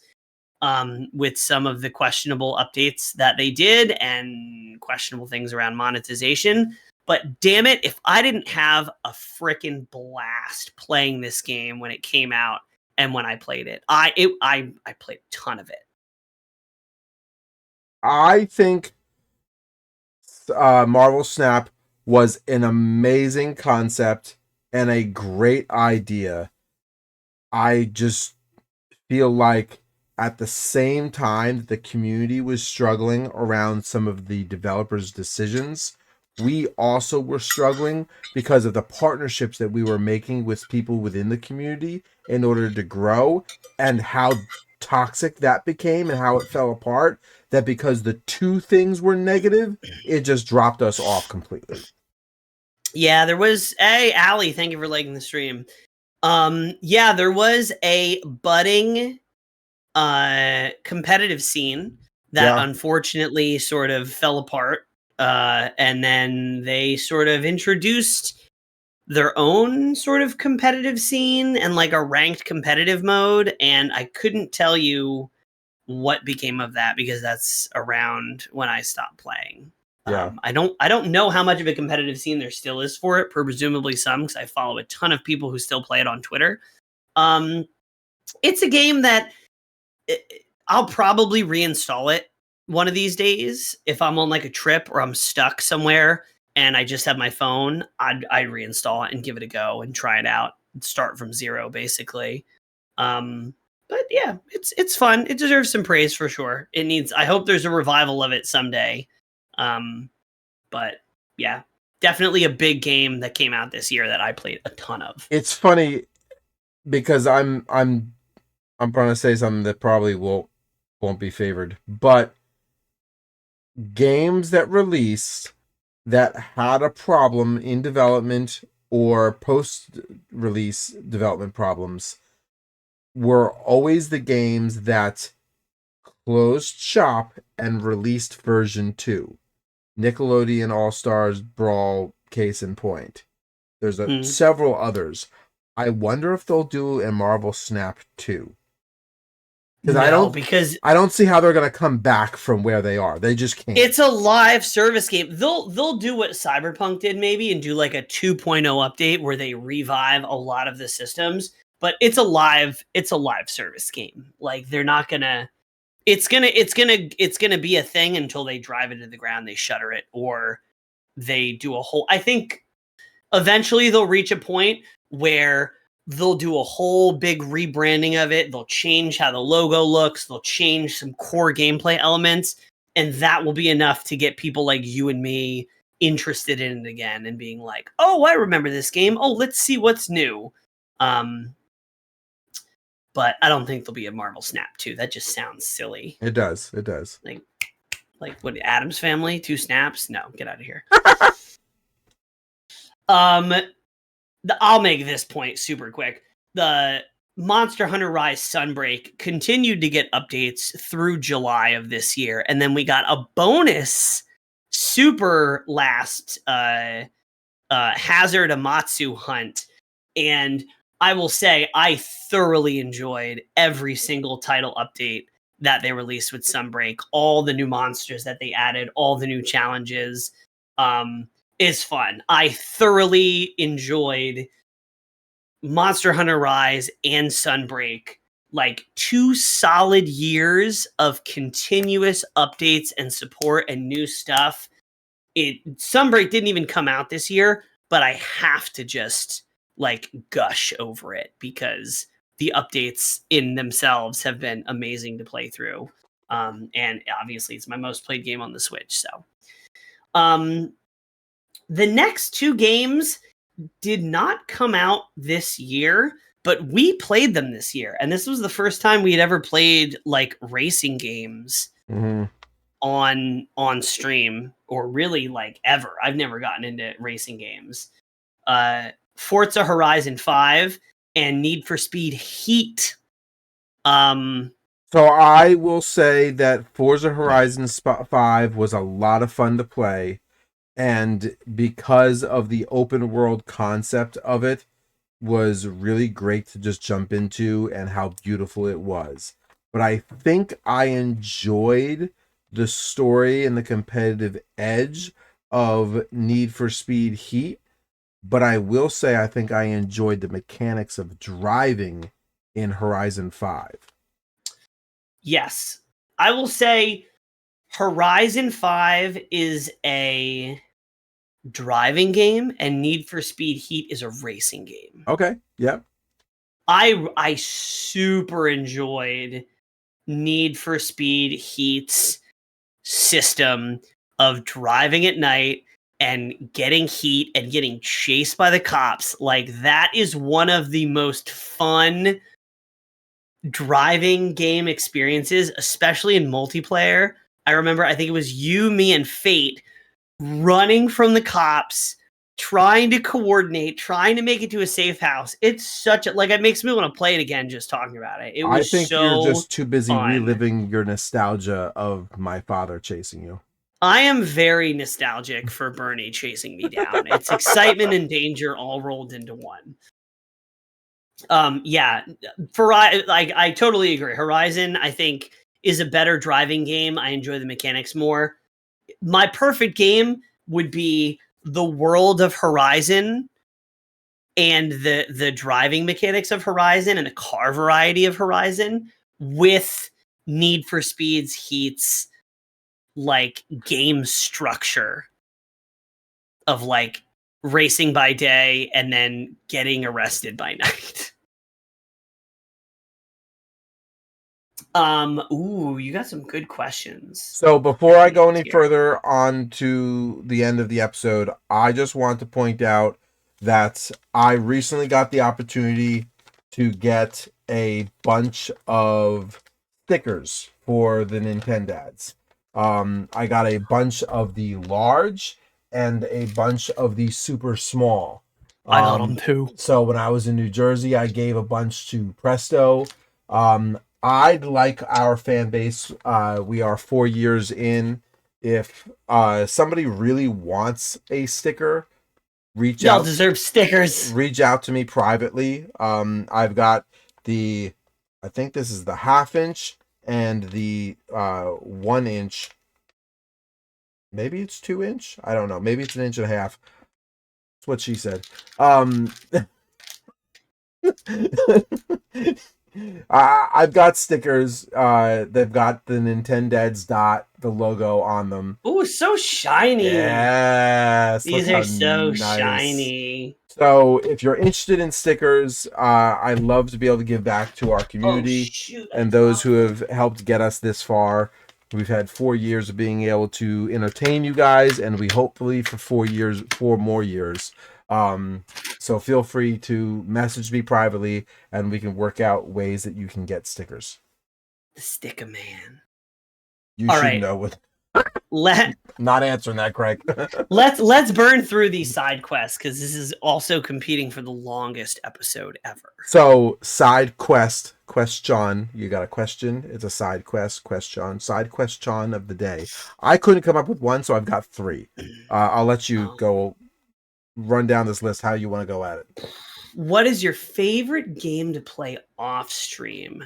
with some of the questionable updates that they did and questionable things around monetization. But damn it, if I didn't have a freaking blast playing this game when it came out and when I played it, I played a ton of it.
I think Marvel Snap was an amazing concept and a great idea. I just feel like at the same time that the community was struggling around some of the developers' decisions, we also were struggling because of the partnerships that we were making with people within the community in order to grow, and how toxic that became and how it fell apart, that because the two things were negative, it just dropped us off completely.
Yeah, there was Allie, thank you for liking the stream. Yeah, there was a budding competitive scene that unfortunately sort of fell apart. And then they sort of introduced their own sort of competitive scene and like a ranked competitive mode. And I couldn't tell you what became of that because that's around when I stopped playing. I don't know how much of a competitive scene there still is for it. Presumably some, because I follow a ton of people who still play it on Twitter. It's a game that I'll probably reinstall it one of these days. If I'm on like a trip or I'm stuck somewhere and I just have my phone, I'd reinstall it and give it a go and try it out and start from zero, basically. But yeah, it's fun. It deserves some praise for sure. I hope there's a revival of it someday. But yeah, definitely a big game that came out this year that I played a ton of.
It's funny because I'm going to say something that probably won't be favored, but games that released that had a problem in development or post-release development problems were always the games that closed shop and released version 2. Nickelodeon All-Stars Brawl, case in point. There's several others. I wonder if they'll do a Marvel Snap 2. Because I don't see how they're going to come back from where they are. They just can't.
It's a live service game. They'll do what Cyberpunk did maybe and do like a 2.0 update where they revive a lot of the systems, but it's a live service game. Like they're not going to it's going to be a thing until they drive it to the ground, they shutter it, or they do a whole I think eventually they'll reach a point where they'll do a whole big rebranding of it. They'll change how the logo looks. They'll change some core gameplay elements. And that will be enough to get people like you and me interested in it again and being like, oh, I remember this game. Oh, let's see what's new. But I don't think there'll be a Marvel Snap 2. That just sounds silly.
It does.
Like what, Addams Family? 2 snaps? No, get out of here. I'll make this point super quick. The Monster Hunter Rise Sunbreak continued to get updates through July of this year, and then we got a bonus super last Hazard Amatsu hunt, and I will say I thoroughly enjoyed every single title update that they released with Sunbreak. All the new monsters that they added, all the new challenges, is fun. I thoroughly enjoyed Monster Hunter Rise and Sunbreak, like 2 solid years of continuous updates and support and new stuff. Sunbreak didn't even come out this year, but I have to just like gush over it because the updates in themselves have been amazing to play through. And obviously it's my most played game on the Switch. So the next 2 games did not come out this year, but we played them this year. And this was the first time we had ever played like racing games on stream, or really like ever. I've never gotten into racing games. Forza Horizon 5 and Need for Speed Heat.
So I will say that Forza Horizon 5 was a lot of fun to play. And because of the open world concept of it, was really great to just jump into and how beautiful it was. But I think I enjoyed the story and the competitive edge of Need for Speed Heat. But I will say I think I enjoyed the mechanics of driving in Horizon 5.
Yes. I will say Horizon 5 is a driving game and Need for Speed Heat is a racing game.
Okay. Yep.
I super enjoyed Need for Speed Heat's system of driving at night and getting heat and getting chased by the cops. Like, that is one of the most fun driving game experiences, especially in multiplayer. I remember, I think it was you, me, and Fate running from the cops, trying to coordinate, trying to make it to a safe house. It's such a, like, it makes me want to play it again just talking about it. It was
I think
so
you're just too busy
fun.
reliving your nostalgia of my father chasing you.
I am very nostalgic for Bernie chasing me down. It's excitement and danger all rolled into one. Yeah, for I totally agree. Horizon, I think, is a better driving game. I enjoy the mechanics more. My perfect game would be the world of Horizon and the driving mechanics of Horizon and the car variety of Horizon with Need for Speed's Heat's like game structure of like racing by day and then getting arrested by night. Ooh, you got some good questions.
So before I go any further on to the end of the episode, I just want to point out that I recently got the opportunity to get a bunch of stickers for the Nintendads. I got a bunch of the large and a bunch of the super small.
I got them too.
So when I was in New Jersey, I gave a bunch to Presto. I'd like our fan base. We are 4 years in. If somebody really wants a sticker,
Y'all deserve stickers.
Reach out to me privately. I've got I think this is the 1/2 inch and the 1 inch. Maybe it's 2 inch. I don't know. Maybe it's 1.5 inches. That's what she said. I've got stickers. They've got the Nintendads the logo on them.
Ooh, so shiny.
Yes.
These are so shiny.
So if you're interested in stickers, I'd love to be able to give back to our community and those who have helped get us this far. We've had 4 years of being able to entertain you guys, and we hopefully for 4 more years. So feel free to message me privately and we can work out ways that you can get stickers.
The Sticker Man.
You should know what.
let
Not answering that, Craig.
let's burn through these side quests because this is also competing for the longest episode ever.
So, side question. You got a question? It's a side question. Side question of the day. I couldn't come up with one, so I've got 3. I'll let you go run down this list how you want to go at it.
What is your favorite game to play off stream?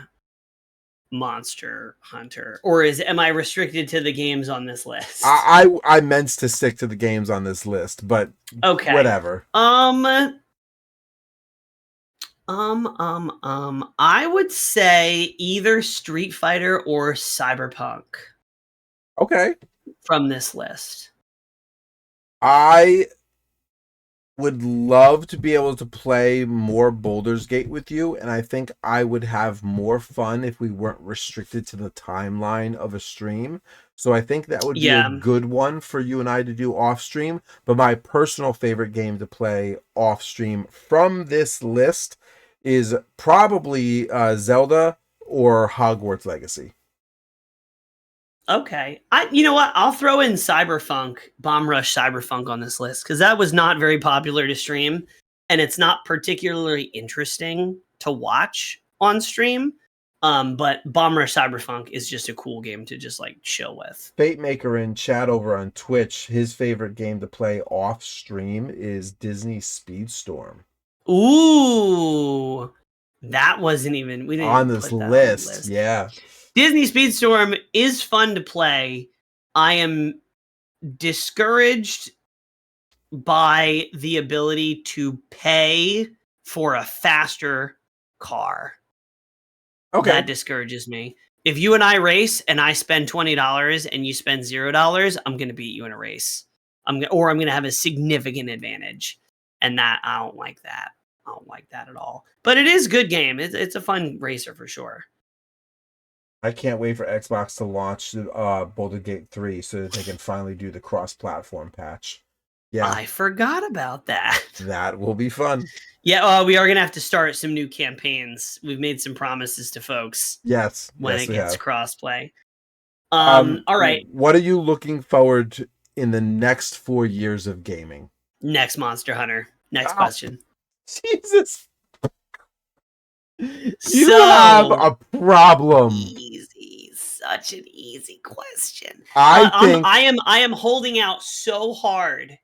Monster Hunter, or am I restricted to the games on this list?
I meant to stick to the games on this list, but
okay,
whatever.
I would say either Street Fighter or Cyberpunk.
Okay.
From this list.
I would love to be able to play more Baldur's Gate with you, and I think I would have more fun if we weren't restricted to the timeline of a stream. So I think that would be a good one for you and I to do off stream. But my personal favorite game to play off stream from this list is probably Zelda or Hogwarts Legacy.
Okay. You know what? I'll throw in Bomb Rush Cyberpunk on this list because that was not very popular to stream and it's not particularly interesting to watch on stream. But Bomb Rush Cyberpunk is just a cool game to just like chill with.
Fate Maker in chat over on Twitch, his favorite game to play off stream is Disney Speedstorm.
Ooh, that wasn't even we didn't
on this list. Yeah.
Disney Speedstorm is fun to play. I am discouraged by the ability to pay for a faster car. Okay. That discourages me. If you and I race and I spend $20 and you spend $0, I'm going to beat you in a race. I'm going to have a significant advantage. And that, I don't like that. I don't like that at all. But it is a good game. It's a fun racer for sure.
I can't wait for Xbox to launch Baldur's Gate 3 so that they can finally do the cross-platform patch. Yeah,
I forgot about that.
That will be fun.
Yeah, we are going to have to start some new campaigns. We've made some promises to folks.
Yes.
When it gets crossplay. All right.
What are you looking forward to in the next 4 years of gaming?
Next Monster Hunter. Next question.
Jesus. You have a problem.
Easy. Such an easy question.
I
am holding out so hard,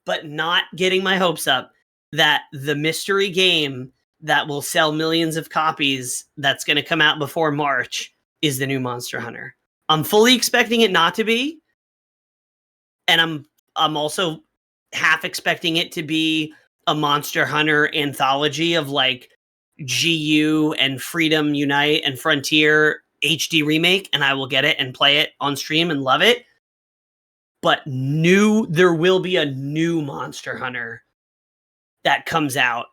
but not getting my hopes up that the mystery game that will sell millions of copies that's going to come out before March is the new Monster Hunter. I'm fully expecting it not to be. And I'm also half expecting it to be a Monster Hunter anthology of like GU and Freedom Unite and Frontier HD remake, and I will get it and play it on stream and love it. But there will be a new Monster Hunter that comes out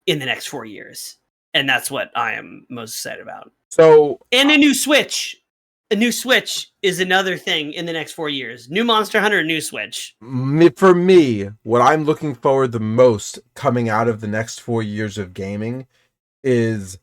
in the next 4 years. And that's what I am most excited about. And a new Switch. A new Switch is another thing in the next 4 years. New Monster Hunter, new Switch.
For me, what I'm looking forward the most coming out of the next 4 years of gaming is,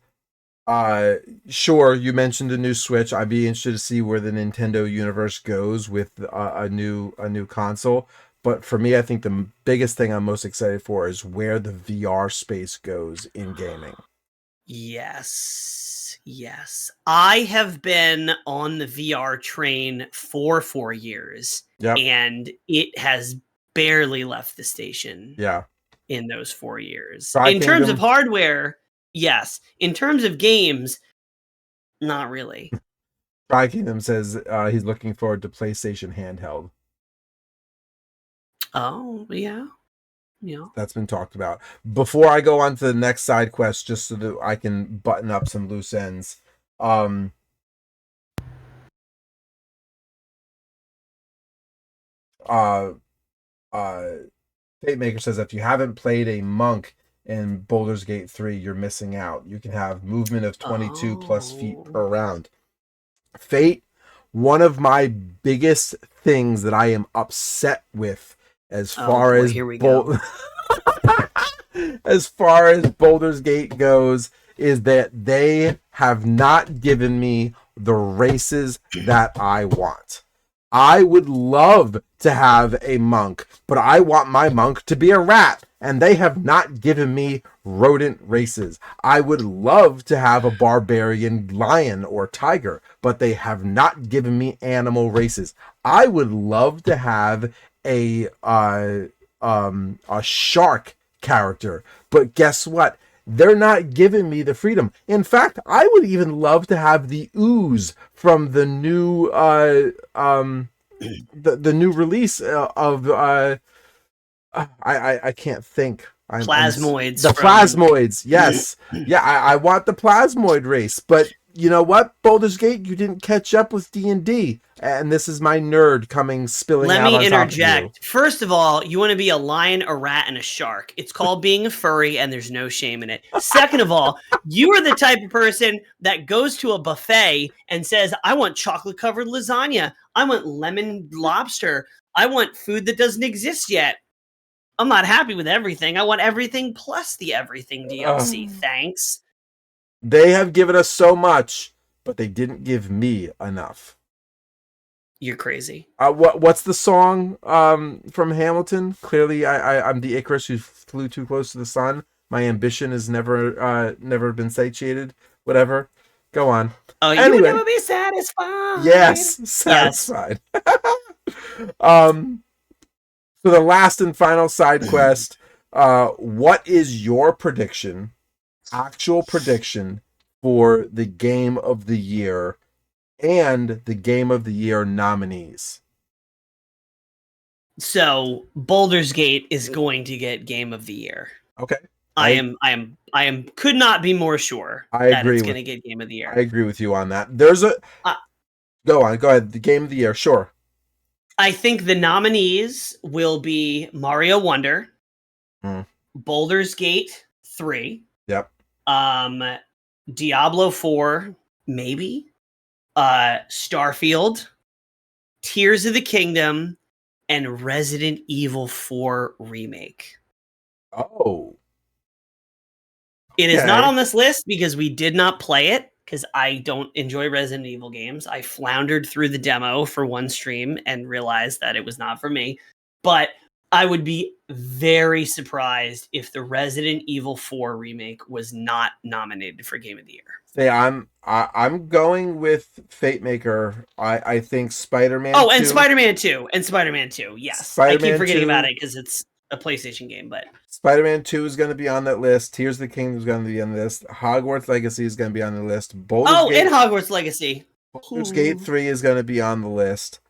sure, you mentioned a new Switch. I'd be interested to see where the Nintendo universe goes with a new console. But for me, I think the biggest thing I'm most excited for is where the VR space goes in gaming.
Yes. I have been on the VR train for 4 years.
Yep.
And it has barely left the station.
Yeah.
In those 4 years.
In
terms of hardware, yes. In terms of games, not really.
Tri Kingdom says he's looking forward to PlayStation handheld.
Oh, yeah.
That's been talked about. Before I go on to the next side quest, just so that I can button up some loose ends. Fate Maker says if you haven't played a monk in Baldur's Gate 3, you're missing out. You can have movement of 22 plus feet per round. Fate, one of my biggest things that I am upset with as far as as far as Baldur's Gate goes is that they have not given me the races that I want. I would love to have a monk, but I want my monk to be a rat, and they have not given me rodent races. I would love to have a barbarian lion or tiger, but they have not given me animal races. I would love to have a shark character, but guess what? They're not giving me the freedom. In fact, I would even love to have the ooze from the new the new release of I can't think.
Plasmoids.
The plasmoids, yes. Yeah, I want the plasmoid race, but you know what? Baldur's Gate, you didn't catch up with D&D, and this is my nerd coming spilling
Let
out
me
on top of you.
interject. First of all, you want to be a lion, a rat, and a shark. It's called being a furry, and there's no shame in it. Second of all, you are the type of person that goes to a buffet and says, I want chocolate-covered lasagna. I want lemon lobster. I want food that doesn't exist yet. I'm not happy with everything. I want everything plus the everything DLC. Thanks.
They have given us so much, but they didn't give me enough.
You're crazy.
What's the song from Hamilton? Clearly, I'm the Icarus who flew too close to the sun. My ambition has never been satiated. Whatever. Go on.
Oh,
anyway.
You would never be satisfied.
Yes, satisfied. So the last and final side quest. What is your prediction? Actual prediction for the Game of the Year and the Game of the Year nominees.
So Baldur's Gate is going to get Game of the Year.
Okay.
I am could not be more sure that it's going to get Game of the Year.
I agree with you on that. There's a go ahead. The Game of the Year, sure.
I think the nominees will be Mario Wonder, Baldur's Gate 3.
Yep.
Diablo 4, maybe. Starfield, Tears of the Kingdom, and Resident Evil 4 Remake.
Oh.
It is not on this list because we did not play it, because I don't enjoy Resident Evil games. I floundered through the demo for one stream and realized that it was not for me. But I would be very surprised if the Resident Evil 4 remake was not nominated for Game of the Year.
Hey, I'm going with Fate Maker. I think Spider-Man.
Oh, and Spider-Man 2. And Spider-Man 2, yes.
Spider-Man
I keep forgetting
2,
about it because it's a PlayStation game, but
Spider-Man 2 is going to be on that list. Tears of the Kingdom is going to be on the list. Hogwarts Legacy is going to be on the list.
and Hogwarts Legacy.
Baldur's Gate 3 is going to be on the list.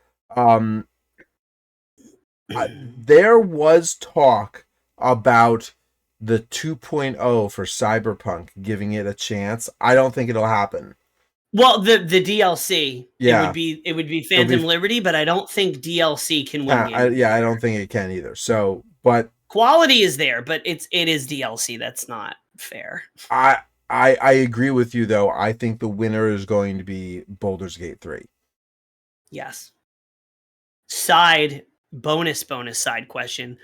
There was talk about the 2.0 for Cyberpunk, giving it a chance. I don't think it'll happen.
Well, the DLC,
yeah,
it would be Phantom Liberty, but I don't think DLC can win.
I don't think it can either. So, but
quality is there, but it is DLC. That's not fair.
I agree with you though. I think the winner is going to be Baldur's Gate 3.
Yes. Bonus side question.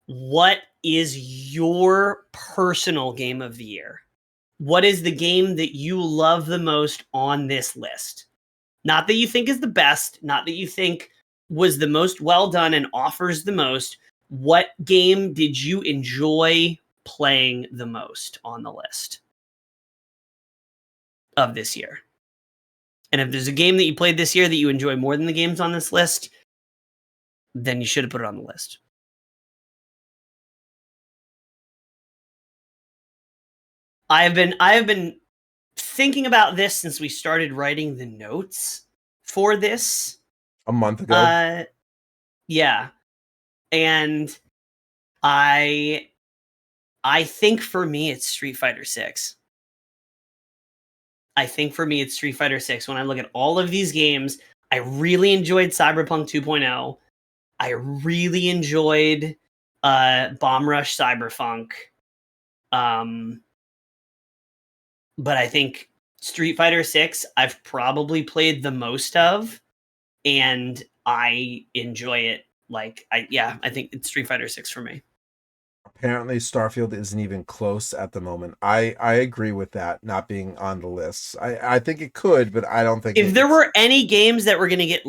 What is your personal game of the year? What is the game that you love the most on this list? Not that you think is the best, not that you think was the most well done and offers the most. What game did you enjoy playing the most on the list of this year? And if there's a game that you played this year that you enjoy more than the games on this list, then you should have put it on the list. I have been thinking about this since we started writing the notes for this
a month ago.
Yeah. And I think for me it's Street Fighter 6. I think for me it's Street Fighter 6. When I look at all of these games, I really enjoyed Cyberpunk 2.0. I really enjoyed Bomb Rush Cyberpunk. But I think Street Fighter 6 I've probably played the most of, and I enjoy it. I think it's Street Fighter 6 for me.
Apparently Starfield isn't even close at the moment. I agree with that not being on the list. I think it could, but I don't think
if there were any games that were going to get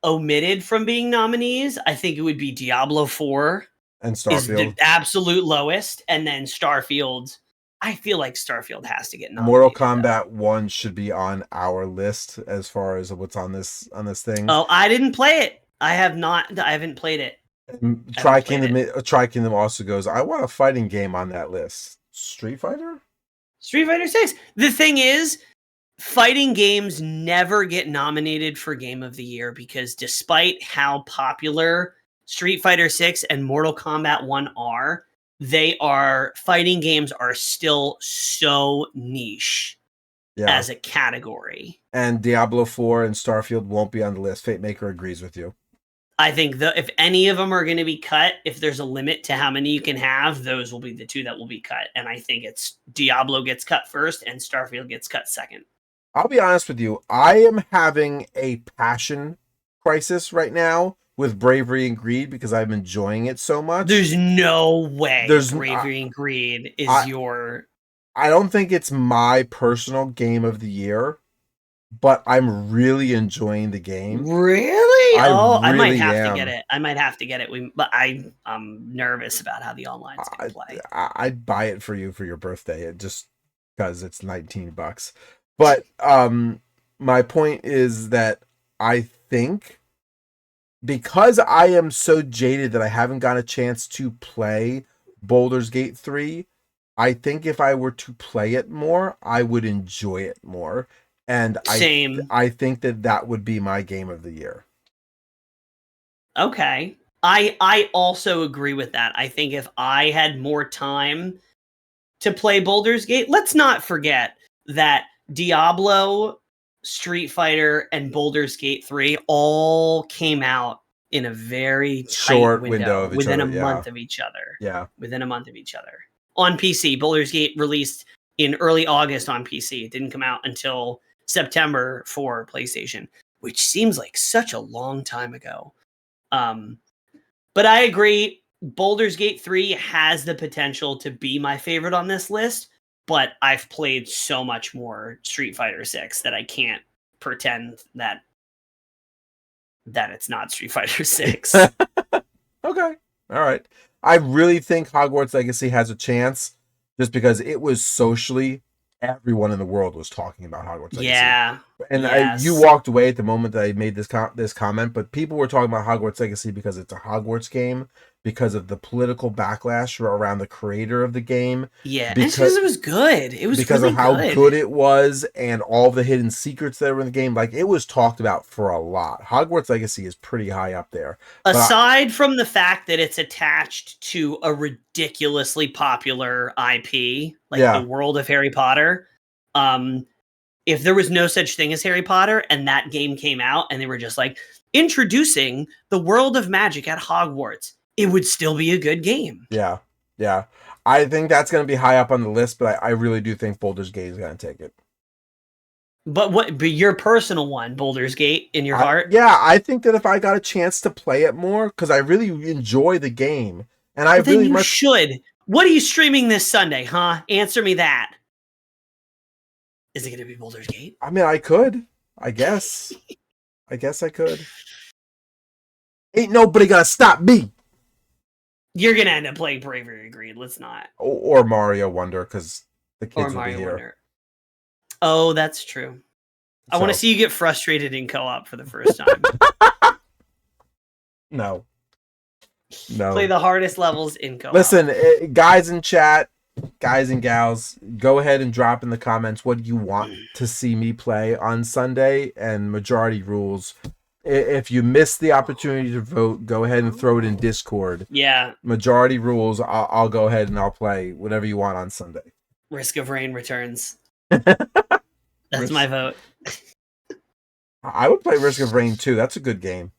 omitted from being nominees, I think it would be Diablo 4
And
is the
Starfield.
absolute lowest, and then Starfield. I feel like Starfield has to get nominated.
Mortal Kombat 1 should be on our list as far as what's on this thing.
Oh, I didn't play it. I haven't played it.
Tri-Kingdom also goes, I want a fighting game on that list. Street Fighter
6. The thing is, fighting games never get nominated for Game of the Year because despite how popular Street Fighter 6 and Mortal Kombat 1 are, fighting games are still so niche as a category.
And Diablo 4 and Starfield won't be on the list. Fate Maker agrees with you.
I think if any of them are going to be cut, if there's a limit to how many you can have, those will be the two that will be cut. And I think it's Diablo gets cut first and Starfield gets cut second.
I'll be honest with you. I am having a passion crisis right now with Bravery and Greed because I'm enjoying it so much.
There's no way Bravery and Greed is your...
I don't think it's my personal game of the year, but I'm really enjoying the game.
Really? I might
really
have to get it. But I'm nervous about how the online's going to play.
I'd buy it for you for your birthday, just because it's $19. But my point is that I think because I am so jaded that I haven't got a chance to play Baldur's Gate 3, I think if I were to play it more, I would enjoy it more. And I think that would be my game of the year.
Okay. I also agree with that. I think if I had more time to play Baldur's Gate, let's not forget that Diablo, Street Fighter, and Baldur's Gate 3 all came out in a very
short
tight
window of
within a month of each other.
Yeah.
Within a month of each other. On PC, Baldur's Gate released in early August on PC. It didn't come out until September for PlayStation, which seems like such a long time ago. But I agree, Baldur's Gate 3 has the potential to be my favorite on this list, but I've played so much more Street Fighter 6 that I can't pretend that it's not Street Fighter 6.
Okay. All right. I really think Hogwarts Legacy has a chance just because it was socially, everyone in the world was talking about Hogwarts Legacy.
Yeah.
And you walked away at the moment that I made this comment, but people were talking about Hogwarts Legacy because it's a Hogwarts game, because of the political backlash around the creator of the game.
Yeah, because it was good. It was
because
really
of how good it was and all the hidden secrets that were in the game. Like, it was talked about for a lot. Hogwarts Legacy is pretty high up there.
Aside from the fact that it's attached to a ridiculously popular IP, like the world of Harry Potter, if there was no such thing as Harry Potter and that game came out and they were just like, introducing the world of magic at Hogwarts, it would still be a good game.
Yeah. Yeah. I think that's going to be high up on the list, but I really do think Baldur's Gate is going to take it.
But your personal one, Baldur's Gate, in your heart?
Yeah, I think that if I got a chance to play it more, because I really enjoy the game, and I really much
should. What are you streaming this Sunday, huh? Answer me that. Is it going to be Baldur's Gate?
I mean, I could. I guess. I could. Ain't nobody gonna stop me.
You're going to end up playing Bravery and Greed. Let's not.
Or Mario Wonder, because the kids will be here.
Wonder. Oh, that's true. I want to see you get frustrated in co-op for the first time.
No.
Play the hardest levels in co-op.
Listen, guys in chat, guys and gals, go ahead and drop in the comments what you want to see me play on Sunday, and majority rules. If you miss the opportunity to vote, go ahead and throw it in Discord.
Yeah.
Majority rules, I'll go ahead and I'll play whatever you want on Sunday.
Risk of Rain returns. That's my vote.
I would play Risk of Rain too. That's a good game.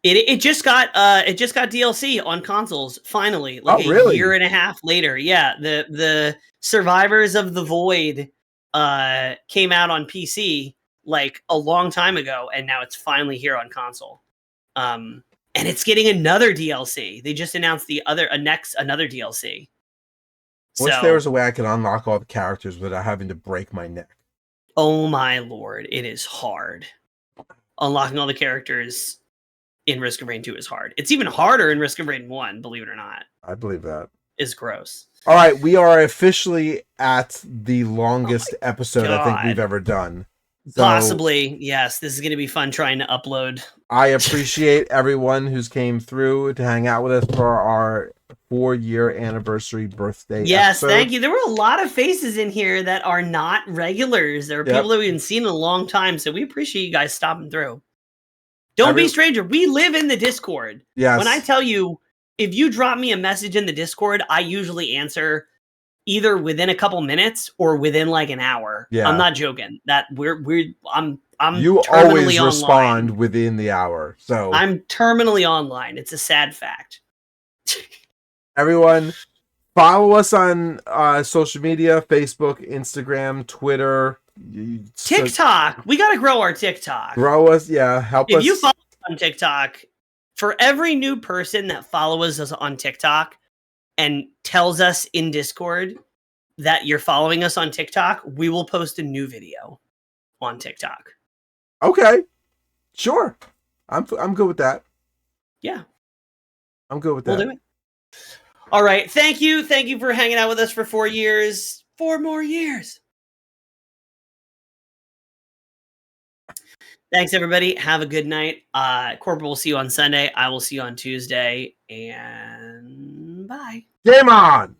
It just got DLC on consoles finally, like a year and a half later. Yeah, the Survivors of the Void came out on PC like a long time ago, and now it's finally here on console. And it's getting another DLC. They just announced another DLC.
Wish there was a way I could unlock all the characters without having to break my neck.
Oh my lord, it is hard. unlocking all the characters in Risk of Rain 2 is hard. It's even harder in Risk of Rain 1, believe it or not.
I believe that.
Is gross.
All right, we are officially at the longest episode
God.
I think we've ever done. So
possibly, yes. This is going to be fun trying to upload.
I appreciate everyone who's came through to hang out with us for our 4-year anniversary birthday
Yes,
episode.
thank you. There were a lot of faces in here that are not regulars. There are people that we haven't seen in a long time, so we appreciate you guys stopping through. Don't be a stranger. We live in the Discord.
Yes.
When I tell you, if you drop me a message in the Discord, I usually answer either within a couple minutes or within like an hour.
Yeah.
I'm not joking. That I'm
you
terminally
always respond
online.
within the hour. So
I'm terminally online. It's a sad fact.
Everyone, follow us on social media: Facebook, Instagram, Twitter,
TikTok. We got to grow our TikTok.
Grow us, help us.
If you follow us on TikTok, for every new person that follows us on TikTok and tells us in Discord that you're following us on TikTok, we will post a new video on TikTok.
Okay, sure. I'm good with that.
Yeah,
I'm good with that.
We'll do it. All right. Thank you. Thank you for hanging out with us for 4 years. 4 more years. Thanks, everybody. Have a good night. Corporal will see you on Sunday. I will see you on Tuesday. And bye.
Game on!